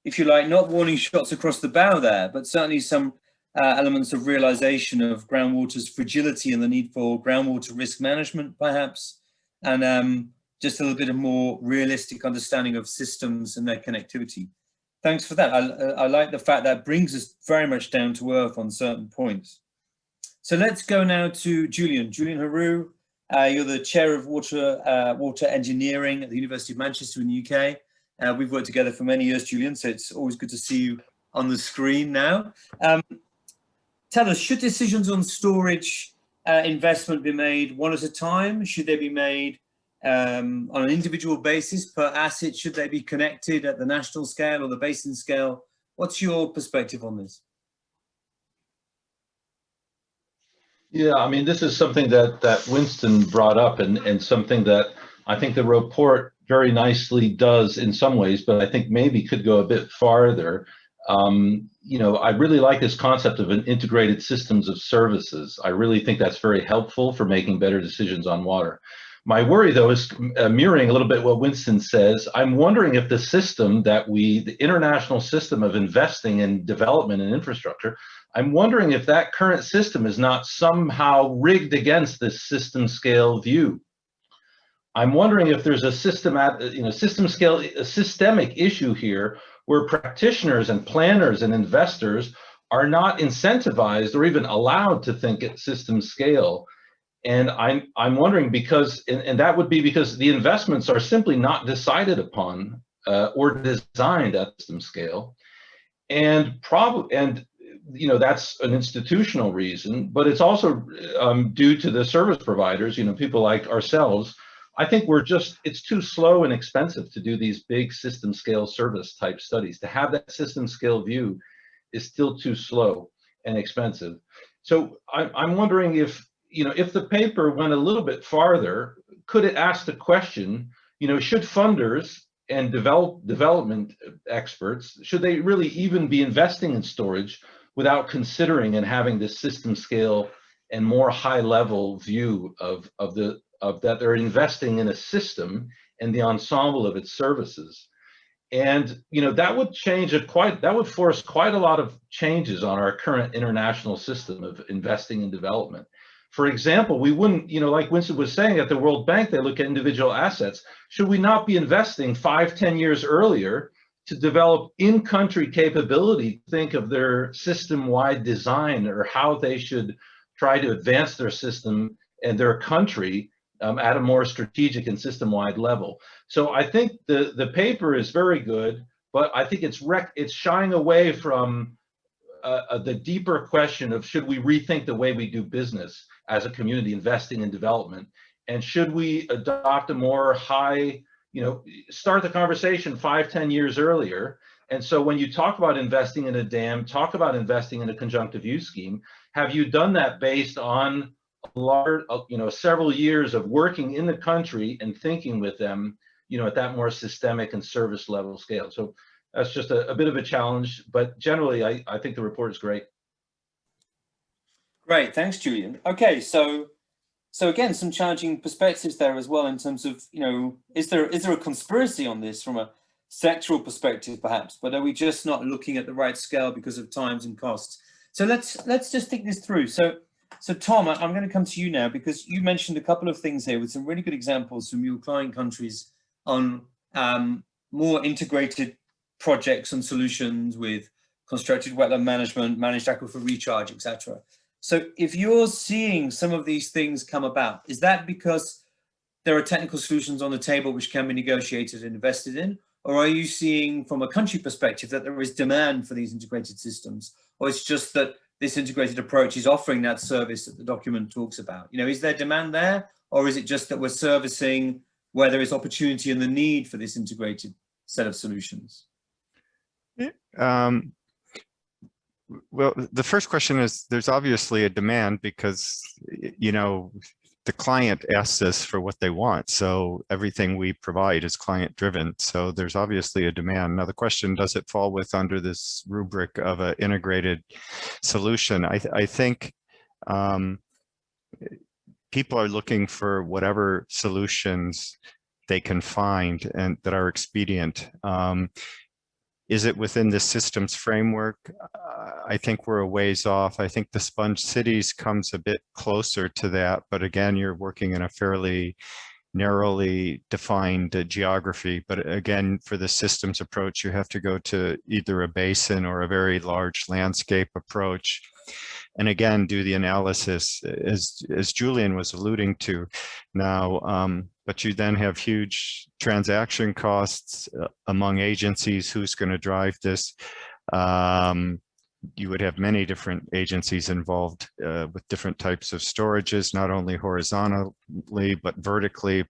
[SPEAKER 6] if you like, not warning shots across the bow there, but certainly some elements of realization of groundwater's fragility and the need for groundwater risk management, perhaps, and just a little bit of more realistic understanding of systems and their connectivity. Thanks for that. I like the fact that brings us very much down to earth on certain points. So let's go now to Julian. Julian Haru, you're the chair of water engineering at the University of Manchester in the UK. We've worked together for many years, Julian, so it's always good to see you on the screen now. Tell us, should decisions on storage investment be made one at a time? Should they be made on an individual basis per asset? Should they be connected at the national scale or the basin scale? What's your perspective on this?
[SPEAKER 10] Yeah, I mean, this is something that Winston brought up, and something that I think the report very nicely does in some ways, but I think maybe could go a bit farther. I really like this concept of an integrated systems of services. I really think that's very helpful for making better decisions on water. My worry, though, is mirroring a little bit what Winston says. I'm wondering if the system the international system of investing in development and infrastructure, I'm wondering if that current system is not somehow rigged against this system scale view. I'm wondering if there's a systemic issue here where practitioners and planners and investors are not incentivized or even allowed to think at system scale. And I'm wondering because, and that would be because the investments are simply not decided upon or designed at system scale, and that's an institutional reason, but it's also due to the service providers, people like ourselves. I think it's too slow and expensive to do these big system scale service type studies. To have that system scale view is still too slow and expensive. So I'm wondering if the paper went a little bit farther, could it ask the question, should funders and development experts, should they really even be investing in storage without considering and having this system scale and more high level view of that they're investing in a system and the ensemble of its services? And that would force quite a lot of changes on our current international system of investing in development. For example, we wouldn't, like Winston was saying, at the World Bank, they look at individual assets. Should we not be investing 5-10 years earlier to develop in-country capability, think of their system-wide design or how they should try to advance their system and their country at a more strategic and system-wide level? So I think the paper is very good, but I think it's shying away from the deeper question of, should we rethink the way we do business as a community investing in development? And should we adopt a more start the conversation 5-10 years earlier? And so when you talk about investing in a dam, talk about investing in a conjunctive use scheme, have you done that based on several years of working in the country and thinking with them, at that more systemic and service level scale? So that's just a bit of a challenge, but generally I think the report is great.
[SPEAKER 6] Great, thanks, Julian. Okay, so again, some challenging perspectives there as well in terms of, is there a conspiracy on this from a sectoral perspective, perhaps, but are we just not looking at the right scale because of times and costs? So let's just think this through. So Tom, I'm going to come to you now, because you mentioned a couple of things here with some really good examples from your client countries on more integrated projects and solutions with constructed wetland management, managed aquifer recharge, etc. So if you're seeing some of these things come about, is that because there are technical solutions on the table which can be negotiated and invested in? Or are you seeing from a country perspective that there is demand for these integrated systems? Or it's just that this integrated approach is offering that service that the document talks about? You know, is there demand there? Or is it just that we're servicing where there is opportunity and the need for this integrated set of solutions?
[SPEAKER 8] Well, the first question is, there's obviously a demand because, you know, the client asks us for what they want. So everything we provide is client driven. So there's obviously a demand. Now the question, does it fall under this rubric of an integrated solution? I think people are looking for whatever solutions they can find and that are expedient. Is it within the systems framework? I think we're a ways off. I think the sponge cities comes a bit closer to that, but again, you're working in a fairly narrowly defined geography. But again, for the systems approach, you have to go to either a basin or a very large landscape approach. And again, do the analysis as Julian was alluding to now, but you then have huge transaction costs among agencies. Who's going to drive this? You would have many different agencies involved with different types of storages, not only horizontally, but vertically,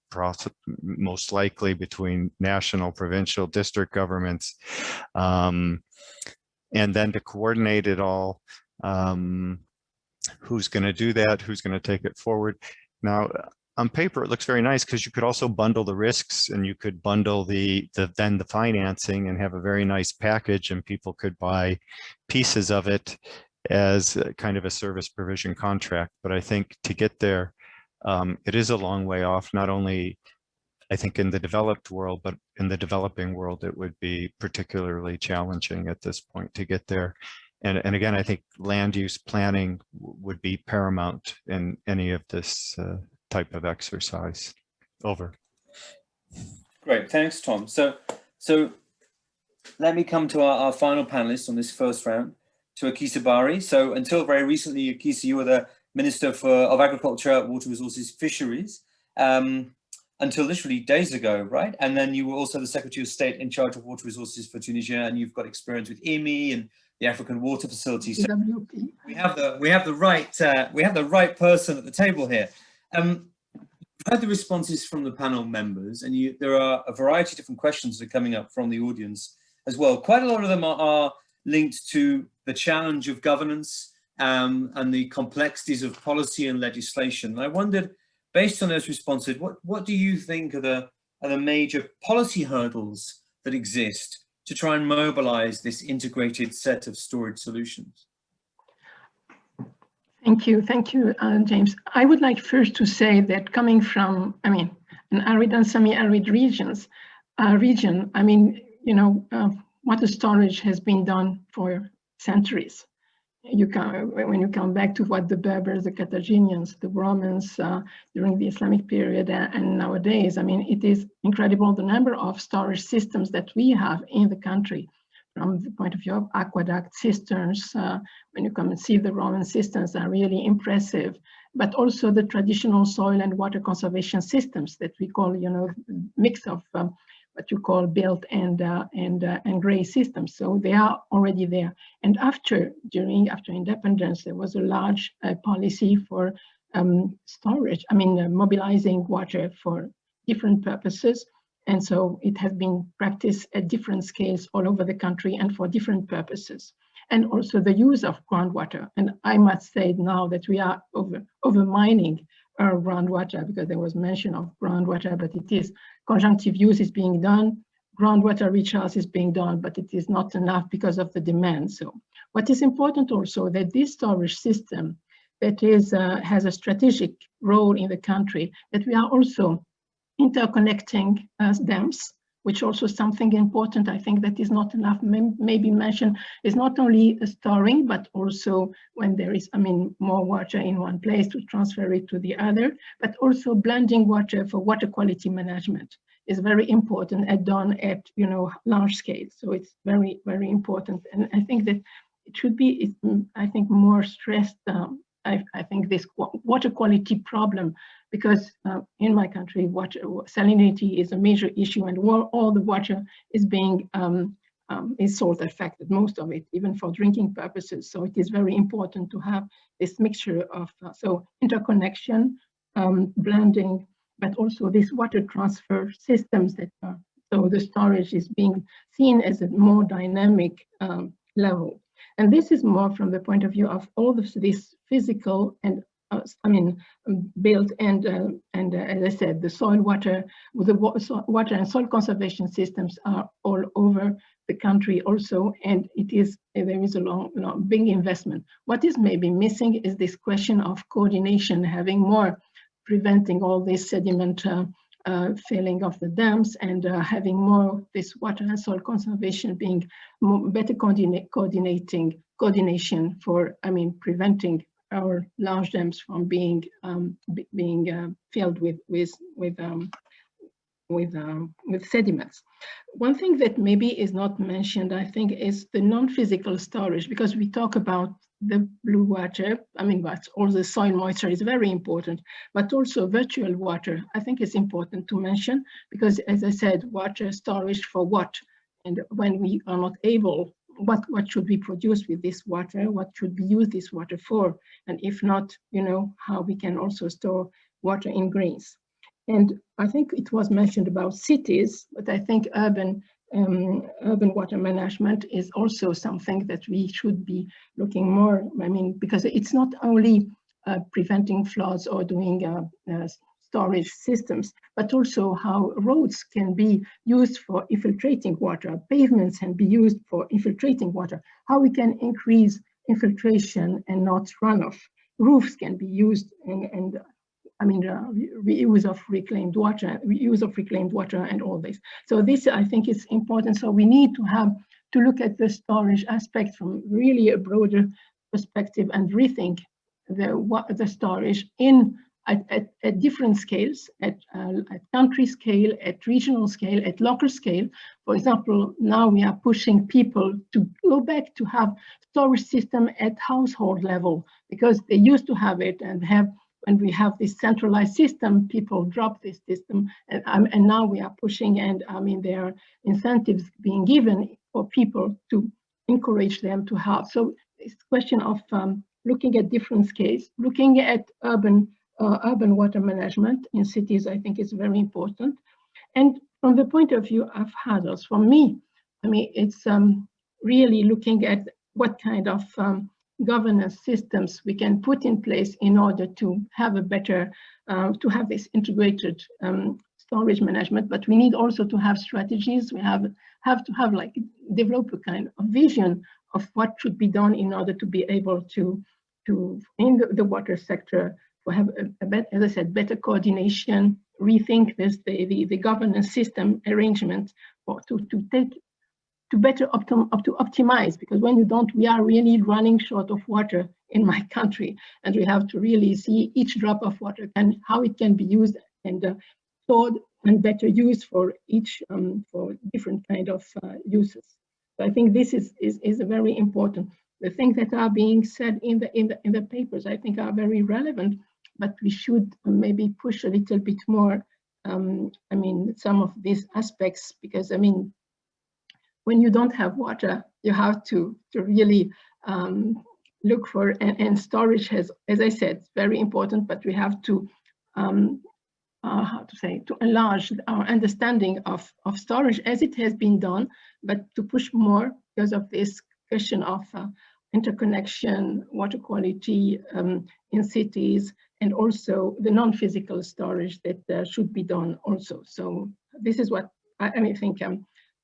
[SPEAKER 8] most likely between national, provincial, district governments. And then to coordinate it all, who's going to do that? Who's going to take it forward? Now, on paper, it looks very nice because you could also bundle the risks and you could bundle the financing and have a very nice package, and people could buy pieces of it as kind of a service provision contract. But I think to get there, it is a long way off, not only I think in the developed world, but in the developing world, it would be particularly challenging at this point to get there. And again, I think land use planning would be paramount in any of this type of exercise. Over.
[SPEAKER 6] Great, thanks, Tom. So let me come to our final panelist on this first round, to Akisa Bari. So until very recently, Akisa, you were the Minister of Agriculture, Water Resources, Fisheries, until literally days ago, right? And then you were also the Secretary of State in charge of water resources for Tunisia, and you've got experience with IWMI and the African Water Facility. So we have the right person at the table here. I've heard the responses from the panel members, and there are a variety of different questions that are coming up from the audience as well. Quite a lot of them are linked to the challenge of governance and the complexities of policy and legislation. And I wondered, based on those responses, what do you think are the major policy hurdles that exist to try and mobilize this integrated set of storage solutions?
[SPEAKER 11] Thank you, James. I would like first to say that coming from, an arid and semi-arid region, water storage has been done for centuries. When you come back to what the Berbers, the Carthaginians, the Romans during the Islamic period and nowadays, it is incredible the number of storage systems that we have in the country. From the point of view of aqueduct cisterns, when you come and see the Roman cisterns are really impressive, but also the traditional soil and water conservation systems that we call, mix of what you call built and gray systems. So they are already there. And after independence, there was a large policy for storage, mobilizing water for different purposes. And so it has been practiced at different scales all over the country and for different purposes. And also the use of groundwater. And I must say now that we are over mining our groundwater, because there was mention of groundwater, but it is conjunctive use is being done. Groundwater recharge is being done, but it is not enough because of the demand. So what is important also that this storage system that has a strategic role in the country, that we are also interconnecting dams, which also something important, I think that is not enough maybe mentioned, is not only storing, but also when there is, more water in one place to transfer it to the other, but also blending water for water quality management is very important and done at, large scale. So it's very, very important. And I think that it should be, more stressed I think this water quality problem, because in my country, salinity is a major issue, and all the water is being is salt affected, most of it, even for drinking purposes. So it is very important to have this mixture of interconnection, blending, but also these water transfer systems that are, so the storage is being seen as a more dynamic level. And this is more from the point of view of all of this physical and built and as I said, the soil water, the water and soil conservation systems are all over the country also, and there is a big investment. What is maybe missing is this question of coordination, having more, preventing all this sediment filling of the dams, and having more this water and soil conservation being better coordination for, preventing our large dams from being filled with sediments. One thing that maybe is not mentioned, I think, is the non-physical storage, because we talk about the blue water, but all the soil moisture is very important, but also virtual water, I think is important to mention, because as I said, water storage for what? And when we are not able, what should we produce with this water? What should we use this water for? And if not, how we can also store water in grains. And I think it was mentioned about cities, but I think urban water management is also something that we should be looking more, because it's not only preventing floods or doing storage systems, but also how roads can be used for infiltrating water, pavements can be used for infiltrating water, how we can increase infiltration and not runoff. Roofs can be used, and reuse of reclaimed water and all this. So this, I think, is important. So we need to look at the storage aspect from really a broader perspective and rethink the storage at different scales, at country scale, at regional scale, at local scale. For example, now we are pushing people to go back to have storage system at household level, because they used to have it and when we have this centralized system, people drop this system, and now we are pushing, and there are incentives being given for people to encourage them to have. So it's a question of looking at different scales, looking at urban water management in cities, I think is very important. And from the point of view of hazards, for me, it's really looking at what kind of governance systems we can put in place in order to have a better, to have this integrated storage management. But we need also to have strategies. We have to have develop a kind of vision of what should be done in order to be able to in the water sector, to have as I said, better coordination, rethink the governance system arrangement, or to better optimize, because when you don't, we are really running short of water in my country, and we have to really see each drop of water and how it can be used and stored and better used for each for different kind of uses. So I think this is very important. The things that are being said in the papers, I think, are very relevant, but we should maybe push a little bit more. Some of these aspects, because when you don't have water, you have to really look for, and storage has, as I said, very important, but we have to, to enlarge our understanding of storage as it has been done, but to push more because of this question of interconnection, water quality in cities, and also the non-physical storage that should be done also. So this is what I think I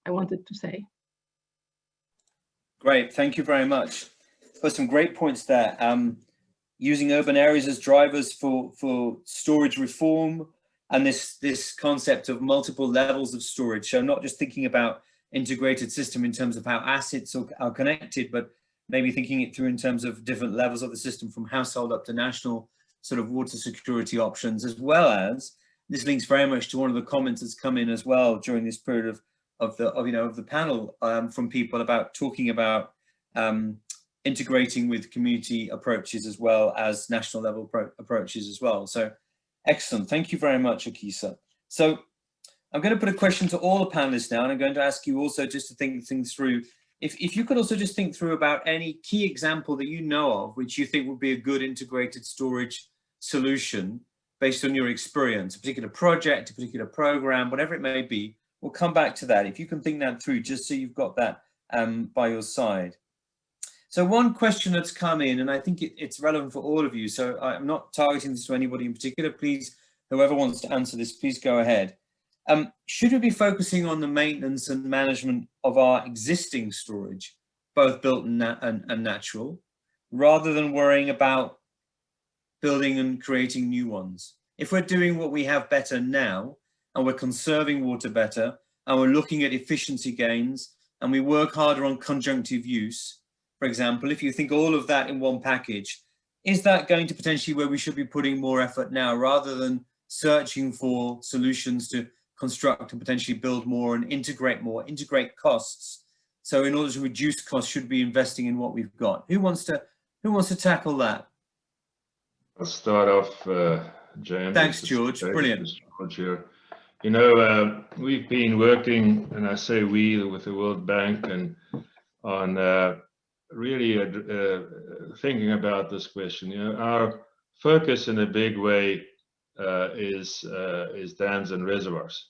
[SPEAKER 11] wanted to say.
[SPEAKER 6] Great, thank you very much. For some great points there. Using urban areas as drivers for storage reform, and this concept of multiple levels of storage. So not just thinking about integrated system in terms of how assets are connected, but maybe thinking it through in terms of different levels of the system, from household up to national sort of water security options, as well as, this links very much to one of the comments that's come in as well during this period of the panel from people about talking about integrating with community approaches as well as national level approaches as well. So excellent. Thank you very much, Akisa. So I'm going to put a question to all the panelists now, and I'm going to ask you also just to think things through. If you could also just think through about any key example that you know of, which you think would be a good integrated storage solution based on your experience, a particular project, a particular program, whatever it may be, we'll come back to that. If you can think that through, just so you've got that by your side. So one question that's come in, and I think it's relevant for all of you, so I'm not targeting this to anybody in particular. Please, whoever wants to answer this, please go ahead. Should we be focusing on the maintenance and management of our existing storage, both built and natural, rather than worrying about building and creating new ones? If we're doing what we have better now, and we're conserving water better, and we're looking at efficiency gains, and we work harder on conjunctive use, for example, if you think all of that in one package, is that going to potentially where we should be putting more effort now, rather than searching for solutions to construct and potentially build more and integrate costs? So in order to reduce costs, should be investing in what we've got. Who wants to tackle that?
[SPEAKER 9] I'll start off, James.
[SPEAKER 6] Thanks, George. Brilliant.
[SPEAKER 9] George here. You know, we've been working, and I say we, with the World Bank, and on really thinking about this question. You know, our focus in a big way is dams and reservoirs,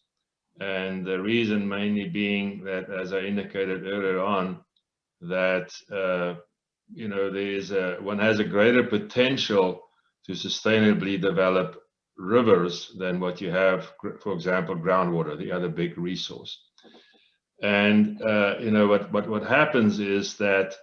[SPEAKER 9] and the reason mainly being that, as I indicated earlier on, that you know, one has a greater potential to sustainably develop rivers than what you have, for example, groundwater, the other big resource. And you know, what happens is that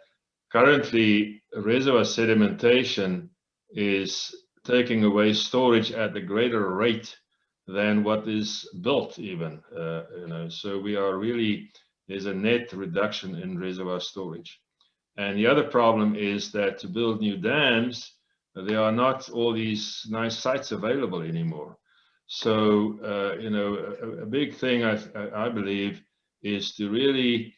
[SPEAKER 9] currently reservoir sedimentation is taking away storage at a greater rate than what is built even, you know, so we are really, there's a net reduction in reservoir storage. And the other problem is that to build new dams, there are not all these nice sites available anymore. So, you know, a big thing I believe is to really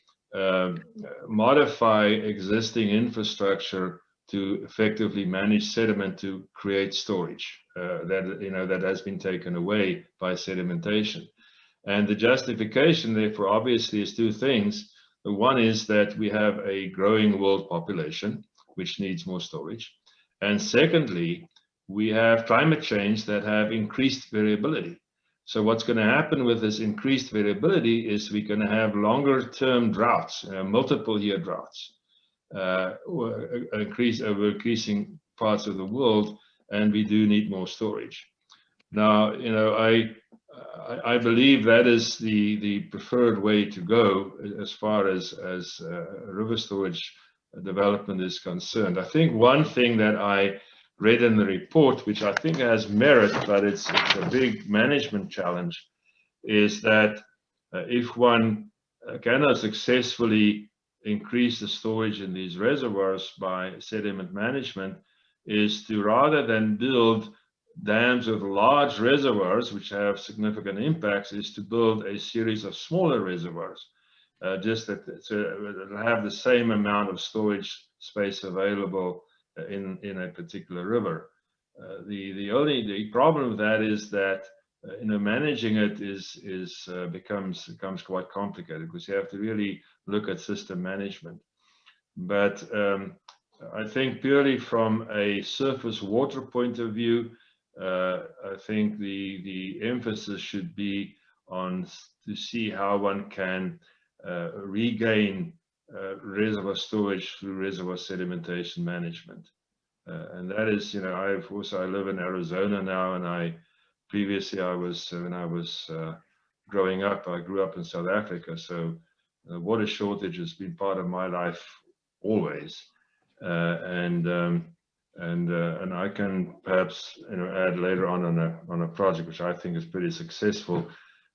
[SPEAKER 9] modify existing infrastructure to effectively manage sediment to create storage that, you know, that has been taken away by sedimentation. And the justification therefore obviously is two things. The one is that we have a growing world population which needs more storage. And secondly, we have climate change that have increased variability. So what's going to happen with this increased variability is we're going to have longer term droughts, multiple year droughts, over increasing parts of the world, and we do need more storage. Now, you know, I believe that is the preferred way to go as far as river storage development is concerned. I think one thing that I read in the report, which I think has merit, but it's a big management challenge, is that if one cannot successfully increase the storage in these reservoirs by sediment management, is to, rather than build dams with large reservoirs which have significant impacts, is to build a series of smaller reservoirs, just that it'll have the same amount of storage space available in a particular river. The problem with that is that you know, managing it becomes quite complicated, because you have to really look at system management. But I think purely from a surface water point of view, I think the emphasis should be on to see how one can regain reservoir storage through reservoir sedimentation management. And that is, you know, I live in Arizona now, and previously when I was growing up, I grew up in South Africa, so water shortage has been part of my life always. And I can perhaps, you know, add later on a project which I think is pretty successful,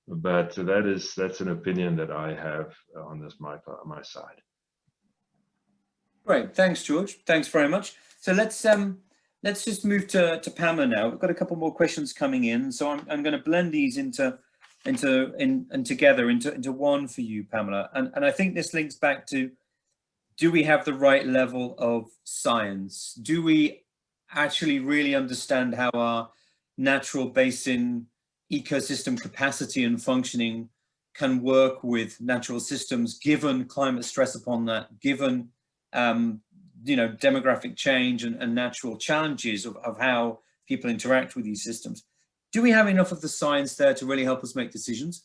[SPEAKER 9] but that's an opinion that I have on this my side.
[SPEAKER 6] Great, thanks, George. Thanks very much. So let's just move to Pamela now. We've got a couple more questions coming in, so I'm going to blend these together into one for you, Pamela. And I think this links back to do we have the right level of science? Do we actually really understand how our natural basin ecosystem capacity and functioning can work with natural systems, given climate stress upon that, given demographic change and natural challenges of how people interact with these systems? Do we have enough of the science there to really help us make decisions?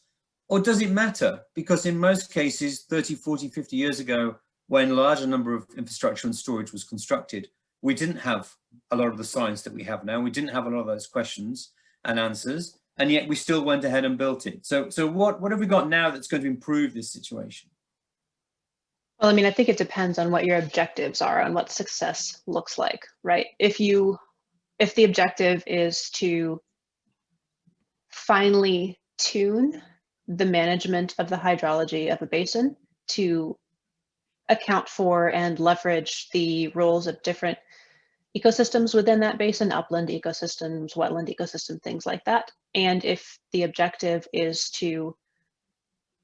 [SPEAKER 6] Or does it matter? Because in most cases, 30, 40, 50 years ago, when a larger number of infrastructure and storage was constructed, we didn't have a lot of the science that we have now. We didn't have a lot of those questions and answers, and yet we still went ahead and built it. So what have we got now that's going to improve this situation?
[SPEAKER 7] Well, I mean, I think it depends on what your objectives are, on what success looks like, right? If the objective is to finely tune the management of the hydrology of a basin to account for and leverage the roles of different ecosystems within that basin, upland ecosystems, wetland ecosystem, things like that. And if the objective is to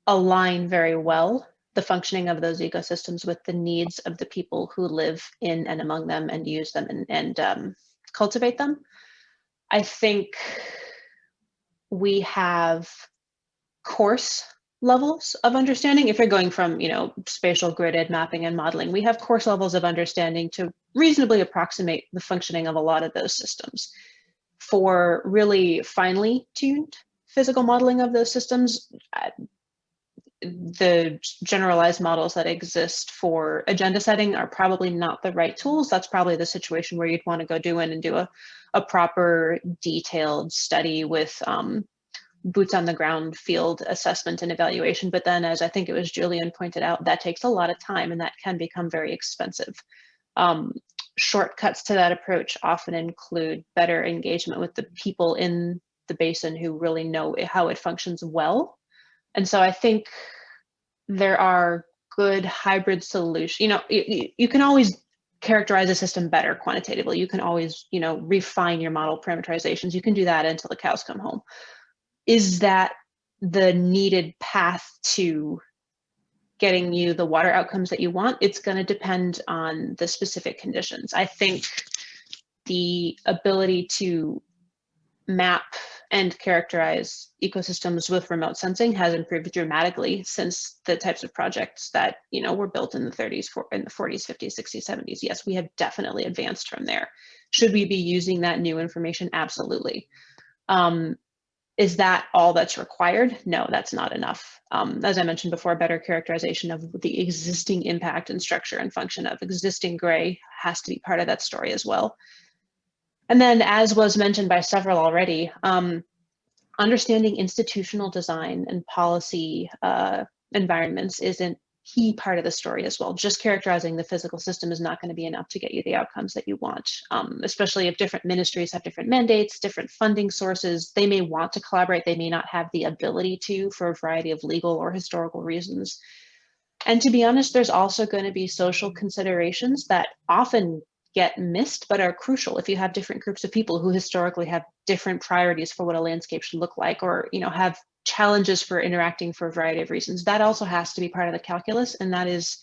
[SPEAKER 7] align very well the functioning of those ecosystems with the needs of the people who live in and among them and use them and cultivate them, I think we have course levels of understanding. If you're going from, spatial gridded mapping and modeling, we have course levels of understanding to reasonably approximate the functioning of a lot of those systems. For really finely tuned physical modeling of those systems, the generalized models that exist for agenda setting are probably not the right tools. That's probably the situation where you'd want to go do a proper detailed study with boots on the ground field assessment and evaluation. But then, as I think it was Julian pointed out, that takes a lot of time and that can become very expensive. Shortcuts to that approach often include better engagement with the people in the basin who really know how it functions well. And so I think there are good hybrid solutions. You can always characterize a system better quantitatively. You can always, refine your model parameterizations. You can do that until the cows come home. Is that the needed path to getting you the water outcomes that you want? It's going to depend on the specific conditions. I think the ability to map and characterize ecosystems with remote sensing has improved dramatically since the types of projects that were built in the 30s, in the 40s, 50s, 60s, 70s. Yes, we have definitely advanced from there. Should we be using that new information? Absolutely. Is that all that's required? No, that's not enough. As I mentioned before, better characterization of the existing impact and structure and function of existing gray has to be part of that story as well. And then, as was mentioned by several already, understanding institutional design and policy environments is a key part of the story as well. Just characterizing the physical system is not going to be enough to get you the outcomes that you want, especially if different ministries have different mandates, different funding sources. They may want to collaborate. They may not have the ability to for a variety of legal or historical reasons. And to be honest, there's also going to be social considerations that often get missed, but are crucial if you have different groups of people who historically have different priorities for what a landscape should look like, or have challenges for interacting for a variety of reasons. That also has to be part of the calculus, and that is,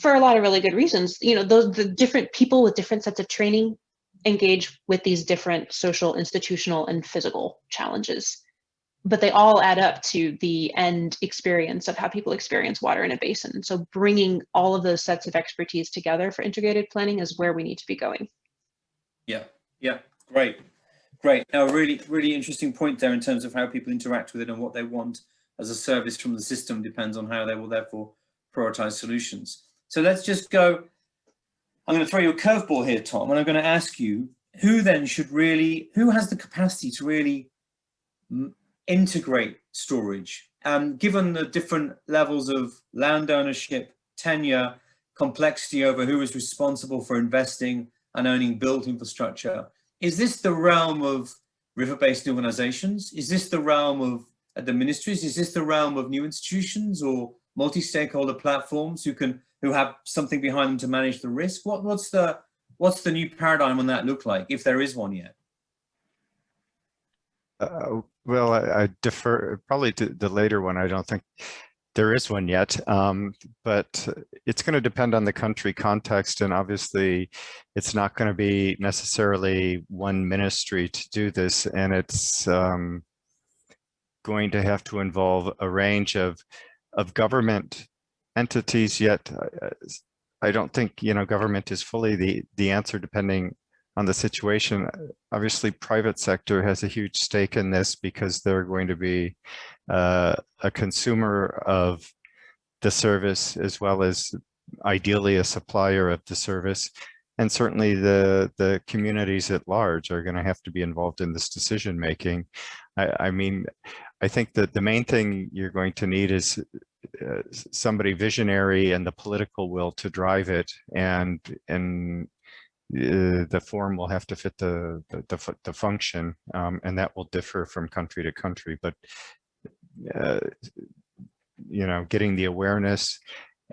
[SPEAKER 7] for a lot of really good reasons. The different people with different sets of training engage with these different social, institutional, and physical challenges, but they all add up to the end experience of how people experience water in a basin. So bringing all of those sets of expertise together for integrated planning is where we need to be going.
[SPEAKER 6] Yeah, great. Now, really, really interesting point there in terms of how people interact with it and what they want as a service from the system depends on how they will therefore prioritize solutions. So let's just go, I'm going to throw you a curveball here, Tom, and I'm going to ask you, who has the capacity to really integrate storage, given the different levels of land ownership, tenure, complexity over who is responsible for investing and owning built infrastructure? Is this the realm of river-based organizations? Is this the realm of the ministries? Is this the realm of new institutions or multi-stakeholder platforms who have something behind them to manage the risk? What's the new paradigm on that look like, if there is one yet?
[SPEAKER 8] Well, I defer probably to the later one. I don't think there is one yet, but it's going to depend on the country context, and obviously it's not going to be necessarily one ministry to do this, and it's going to have to involve a range of government entities. Yet I don't think government is fully the answer, depending on the situation. Obviously, private sector has a huge stake in this because they're going to be a consumer of the service, as well as ideally a supplier of the service. And certainly the communities at large are going to have to be involved in this decision making. I mean, I think that the main thing you're going to need is somebody visionary and the political will to drive it, and the form will have to fit the function, and that will differ from country to country. But getting the awareness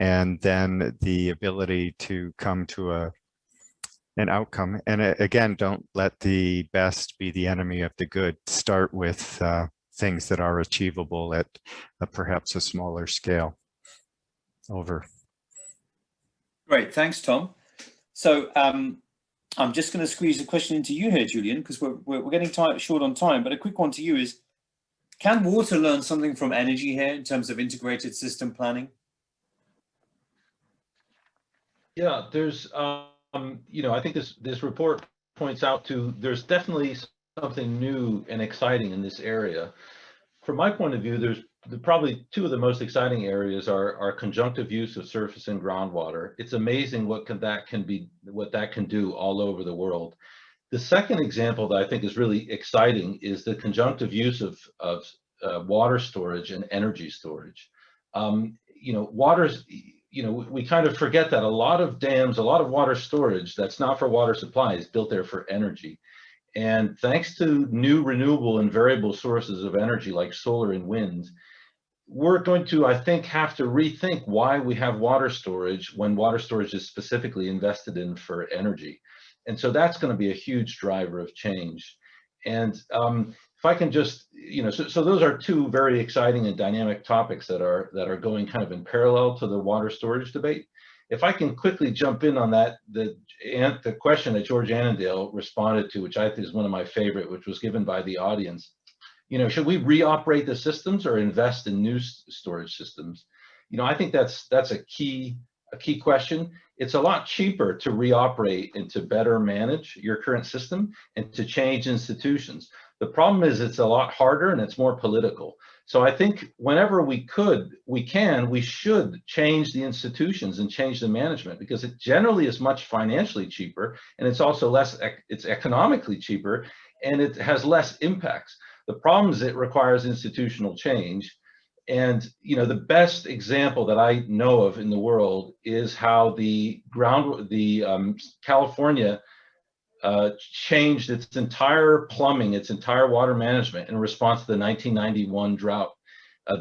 [SPEAKER 8] and then the ability to come to an outcome. And again, don't let the best be the enemy of the good. Start with things that are achievable at perhaps a smaller scale. Over.
[SPEAKER 6] Great, thanks, Tom. So I'm just going to squeeze a question into you here, Julian, because we're getting short on time. But a quick one to you is: can water learn something from energy here in terms of integrated system planning?
[SPEAKER 10] Yeah, there's, I think this report points out to there's definitely something new and exciting in this area. From my point of view, there's probably two of the most exciting areas are conjunctive use of surface and groundwater. It's amazing what that can do all over the world. The second example that I think is really exciting is the conjunctive use of water storage and energy storage. Water's, we kind of forget that a lot of dams, a lot of water storage that's not for water supply is built there for energy. And thanks to new renewable and variable sources of energy like solar and wind, we're going to, I think, have to rethink why we have water storage when water storage is specifically invested in for energy. And so that's going to be a huge driver of change. And if I can just, so those are two very exciting and dynamic topics that are going kind of in parallel to the water storage debate. If I can quickly jump in on that, the question that George Annandale responded to, which I think is one of my favorite, which was given by the audience. Should we reoperate the systems or invest in new storage systems? I think that's a key question. It's a lot cheaper to reoperate and to better manage your current system and to change institutions. The problem is it's a lot harder and it's more political. So I think whenever we should change the institutions and change the management, because it generally is much financially cheaper, and it's also it's economically cheaper, and it has less impacts. The problem is it requires institutional change. And the best example that I know of in the world is how California changed its entire plumbing, its entire water management in response to the 1991 drought.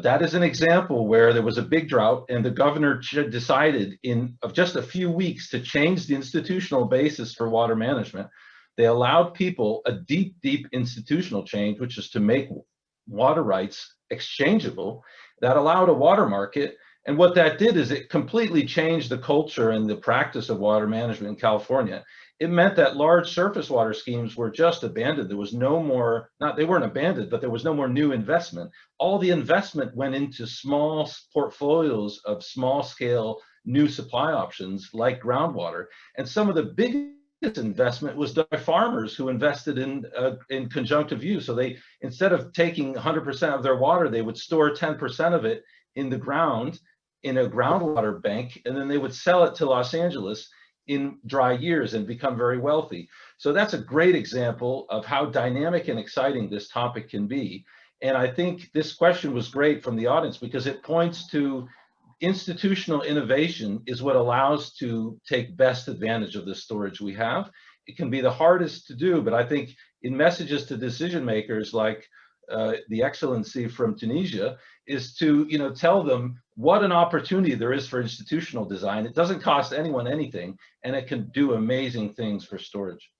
[SPEAKER 10] That is an example where there was a big drought and the governor decided in just a few weeks to change the institutional basis for water management. They allowed people a deep institutional change, which is to make water rights exchangeable. That allowed a water market. And what that did is it completely changed the culture and the practice of water management in California. It meant that large surface water schemes were just abandoned. There was no more, they weren't abandoned, but there was no more new investment. All the investment went into small portfolios of small scale new supply options like groundwater. And some of the biggest investment was done by farmers who invested in conjunctive use. So they, instead of taking 100% of their water, they would store 10% of it in the ground in a groundwater bank, and then they would sell it to Los Angeles in dry years and become very wealthy. So that's a great example of how dynamic and exciting this topic can be. And I think this question was great from the audience because it points to institutional innovation is what allows to take best advantage of the storage we have. It can be the hardest to do, but I think in messages to decision makers like the Excellency from Tunisia is to tell them what an opportunity there is for institutional design. It doesn't cost anyone anything, and it can do amazing things for storage.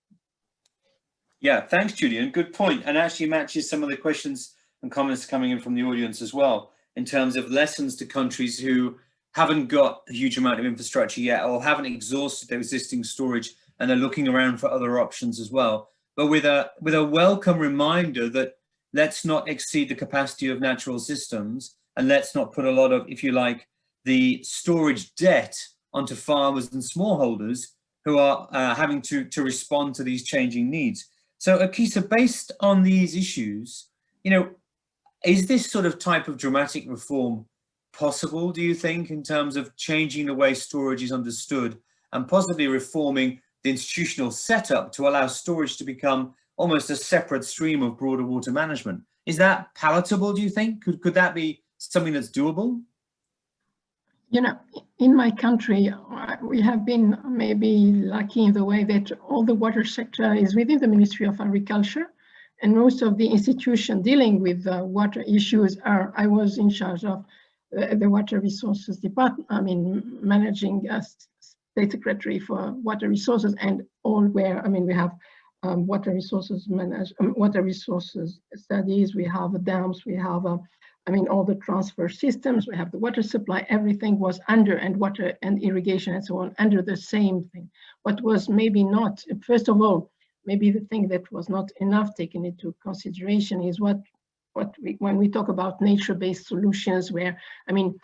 [SPEAKER 6] Yeah, thanks, Julian. Good point, and actually matches some of the questions and comments coming in from the audience as well. in terms of lessons to countries who haven't got a huge amount of infrastructure yet or haven't exhausted their existing storage and are looking around for other options as well. But with a welcome reminder that let's not exceed the capacity of natural systems, and let's not put a lot of, if you like, the storage debt onto farmers and smallholders who are having to respond to these changing needs. So Akisa, based on these issues, you know, is this sort of type of dramatic reform possible, do you think, in terms of changing the way storage is understood and possibly reforming the institutional setup to allow storage to become almost a separate stream of broader water management? Is that palatable, do you think? Could that be something that's doable?
[SPEAKER 11] You know, in my country, we have been maybe lucky in the way that all the water sector is within the Ministry of Agriculture, and most of the institutions dealing with water issues are, I was in charge of the Water Resources Department, I mean, managing State Secretary for Water Resources, and all where, I mean, we have water resources water resources studies, we have dams, we have I mean, all the transfer systems, we have the water supply, everything was under, and water and irrigation and so on, under the same thing. What was maybe not, first of all, maybe the thing that was not enough taken into consideration is when we talk about nature-based solutions, where, I mean,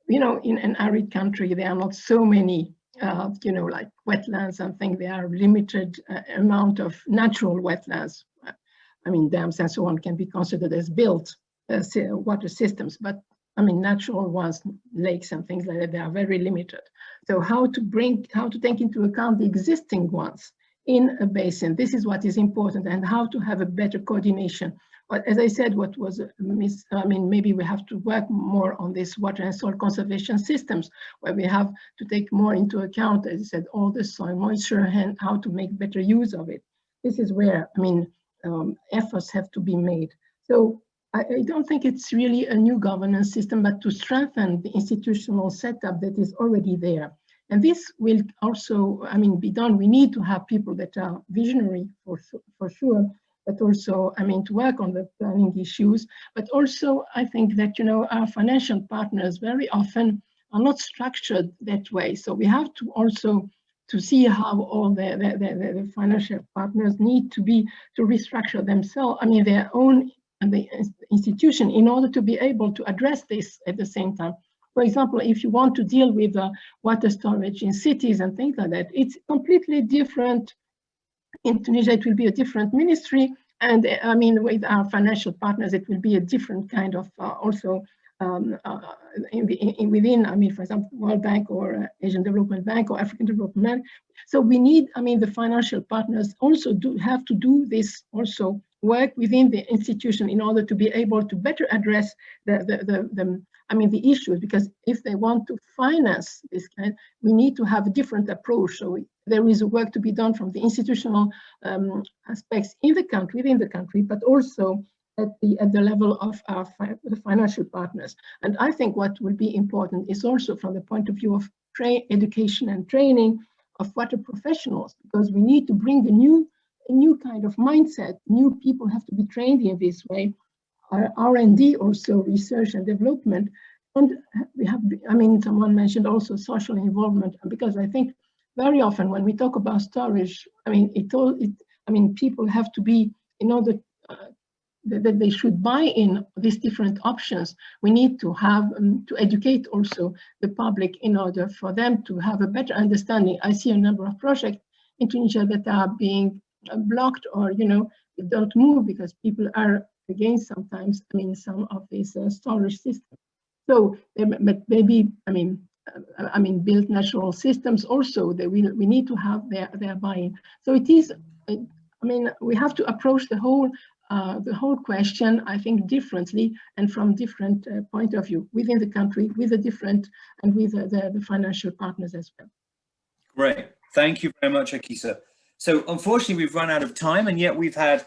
[SPEAKER 11] you know, in an arid country, there are not so many, you know, like wetlands and things. There are limited amount of natural wetlands. I mean, dams and so on can be considered as built water systems, but I mean, natural ones, lakes and things like that, they are very limited. So how to take into account the existing ones in a basin, this is what is important, and how to have a better coordination. But as I said, what was I mean, maybe we have to work more on this water and soil conservation systems, where we have to take more into account, as I said, all the soil moisture and how to make better use of it. This is where, I mean, efforts have to be made. So I don't think it's really a new governance system, but to strengthen the institutional setup that is already there. And this will also, I mean, be done. We need to have people that are visionary for sure, but also, I mean, to work on the planning issues. But also, I think that, you know, our financial partners very often are not structured that way. So we have to also to see how all the financial partners need to restructure themselves, I mean, their own and the institution, in order to be able to address this at the same time. For example, if you want to deal with water storage in cities and things like that, it's completely different. In Tunisia, it will be a different ministry. And I mean, with our financial partners, it will be a different kind of also within, I mean, for example, World Bank or Asian Development Bank or African Development Bank. So we need, I mean, the financial partners also have to do this also work within the institution in order to be able to better address the issues, because if they want to finance this kind, we need to have a different approach. So there is work to be done from the institutional aspects within the country, but also at the level of the financial partners. And I think what will be important is also from the point of view of education and training of water professionals, because we need to bring a new kind of mindset. New people have to be trained in this way. R&D, also research and development. And we have, I mean, someone mentioned also social involvement, because I think very often when we talk about storage, I mean, people have to be, in order that they should buy in these different options. We need to have to educate also the public in order for them to have a better understanding. I see a number of projects in Tunisia that are being blocked, or, you know, they don't move because people are against sometimes, I mean, some of these storage systems. So, but maybe, I mean, build natural systems also, we need to have their buy-in. So it is, I mean, we have to approach the whole question, I think, differently and from different point of view within the country, with the different and with the financial partners as well.
[SPEAKER 6] Great, thank you very much, Akisa. So unfortunately, we've run out of time, and yet we've had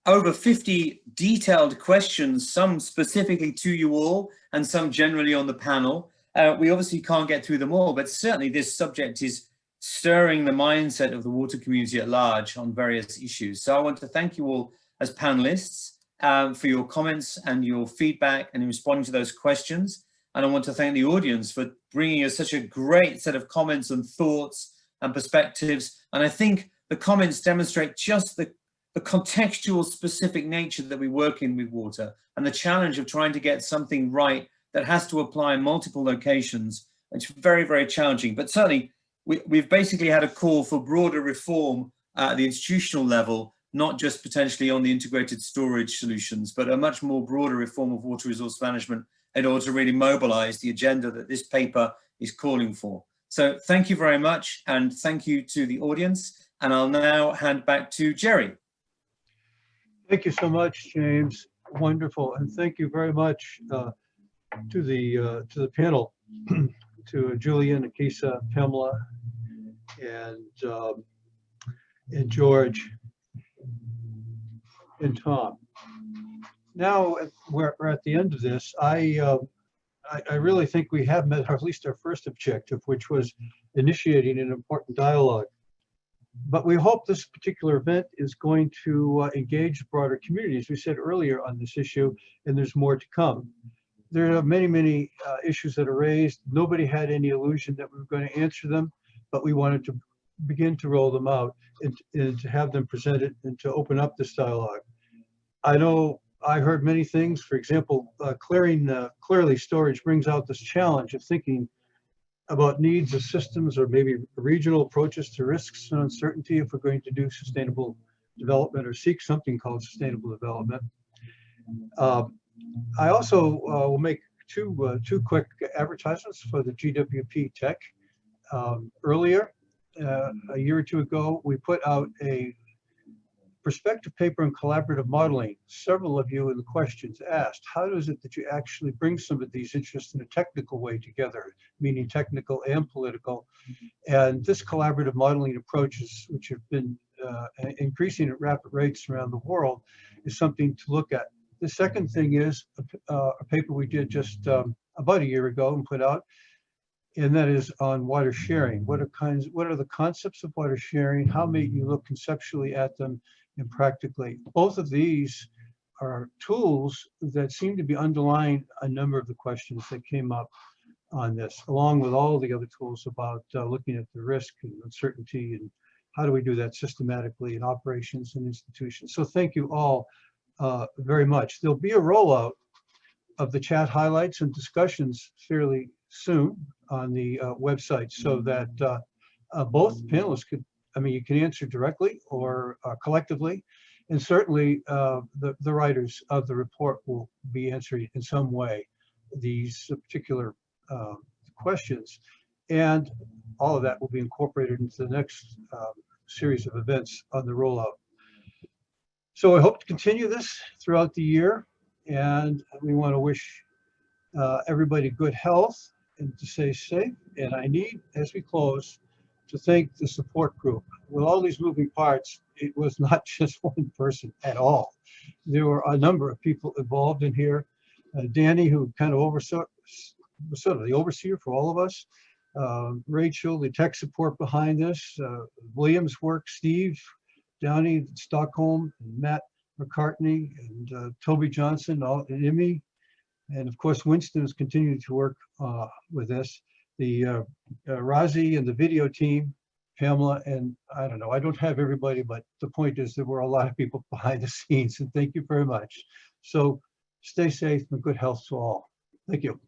[SPEAKER 6] over 50 detailed questions, some specifically to you all and some generally on the panel. We obviously can't get through them all, but certainly this subject is stirring the mindset of the water community at large on various issues. So I want to thank you all as panelists, for your comments and your feedback and responding to those questions. And I want to thank the audience for bringing us such a great set of comments and thoughts and perspectives. And I think the comments demonstrate just the contextual specific nature that we work in with water and the challenge of trying to get something right that has to apply in multiple locations. It's very, very challenging. But certainly, we've basically had a call for broader reform at the institutional level, not just potentially on the integrated storage solutions, but a much more broader reform of water resource management in order to really mobilize the agenda that this paper is calling for. So thank you very much, and thank you to the audience. And I'll now hand back to Jerry.
[SPEAKER 1] Thank you so much, James. Wonderful, and thank you very much to the panel, to Julian, Akisa, Pamela, and George and Tom. Now we're at the end of this. I really think we have met at least our first objective, which was initiating an important dialogue. But we hope this particular event is going to engage the broader community, as we said earlier, on this issue, and there's more to come. There are many, many issues that are raised. Nobody had any illusion that we were going to answer them, but we wanted to begin to roll them out and to have them presented and to open up this dialogue. I know I heard many things. For example, clearly storage brings out this challenge of thinking about needs of systems or maybe regional approaches to risks and uncertainty if we're going to do sustainable development or seek something called sustainable development. I also will make two quick advertisements for the GWP Tech. Earlier, a year or two ago, we put out a perspective paper on collaborative modeling. Several of you in the questions asked, how is it that you actually bring some of these interests in a technical way together, meaning technical and political? And this collaborative modeling approaches, which have been increasing at rapid rates around the world, is something to look at. The second thing is a paper we did just about a year ago and put out, and that is on water sharing. What are the concepts of water sharing? How may you look conceptually at them and practically? Both of these are tools that seem to be underlying a number of the questions that came up on this, along with all the other tools about looking at the risk and uncertainty and how do we do that systematically in operations and institutions. So thank you all very much. There'll be a rollout of the chat highlights and discussions fairly soon on the website, so that both panelists could, you can answer directly or collectively, and certainly the writers of the report will be answering in some way these particular questions, and all of that will be incorporated into the next series of events on the rollout. So I hope to continue this throughout the year, and we want to wish everybody good health and to stay safe. And I need, as we close, to thank the support group. With all these moving parts, it was not just one person at all. There were a number of people involved in here. Danny, who kind of oversaw, was sort of the overseer for all of us. Rachel, the tech support behind this. William's work, Steve Downey, Stockholm, and Matt McCartney, and Toby Johnson, and IMI. And of course, Winston is continuing to work with this. The Razi and the video team, Pamela, and I don't know, I don't have everybody, but the point is there were a lot of people behind the scenes, and thank you very much. So stay safe and good health to all. Thank you.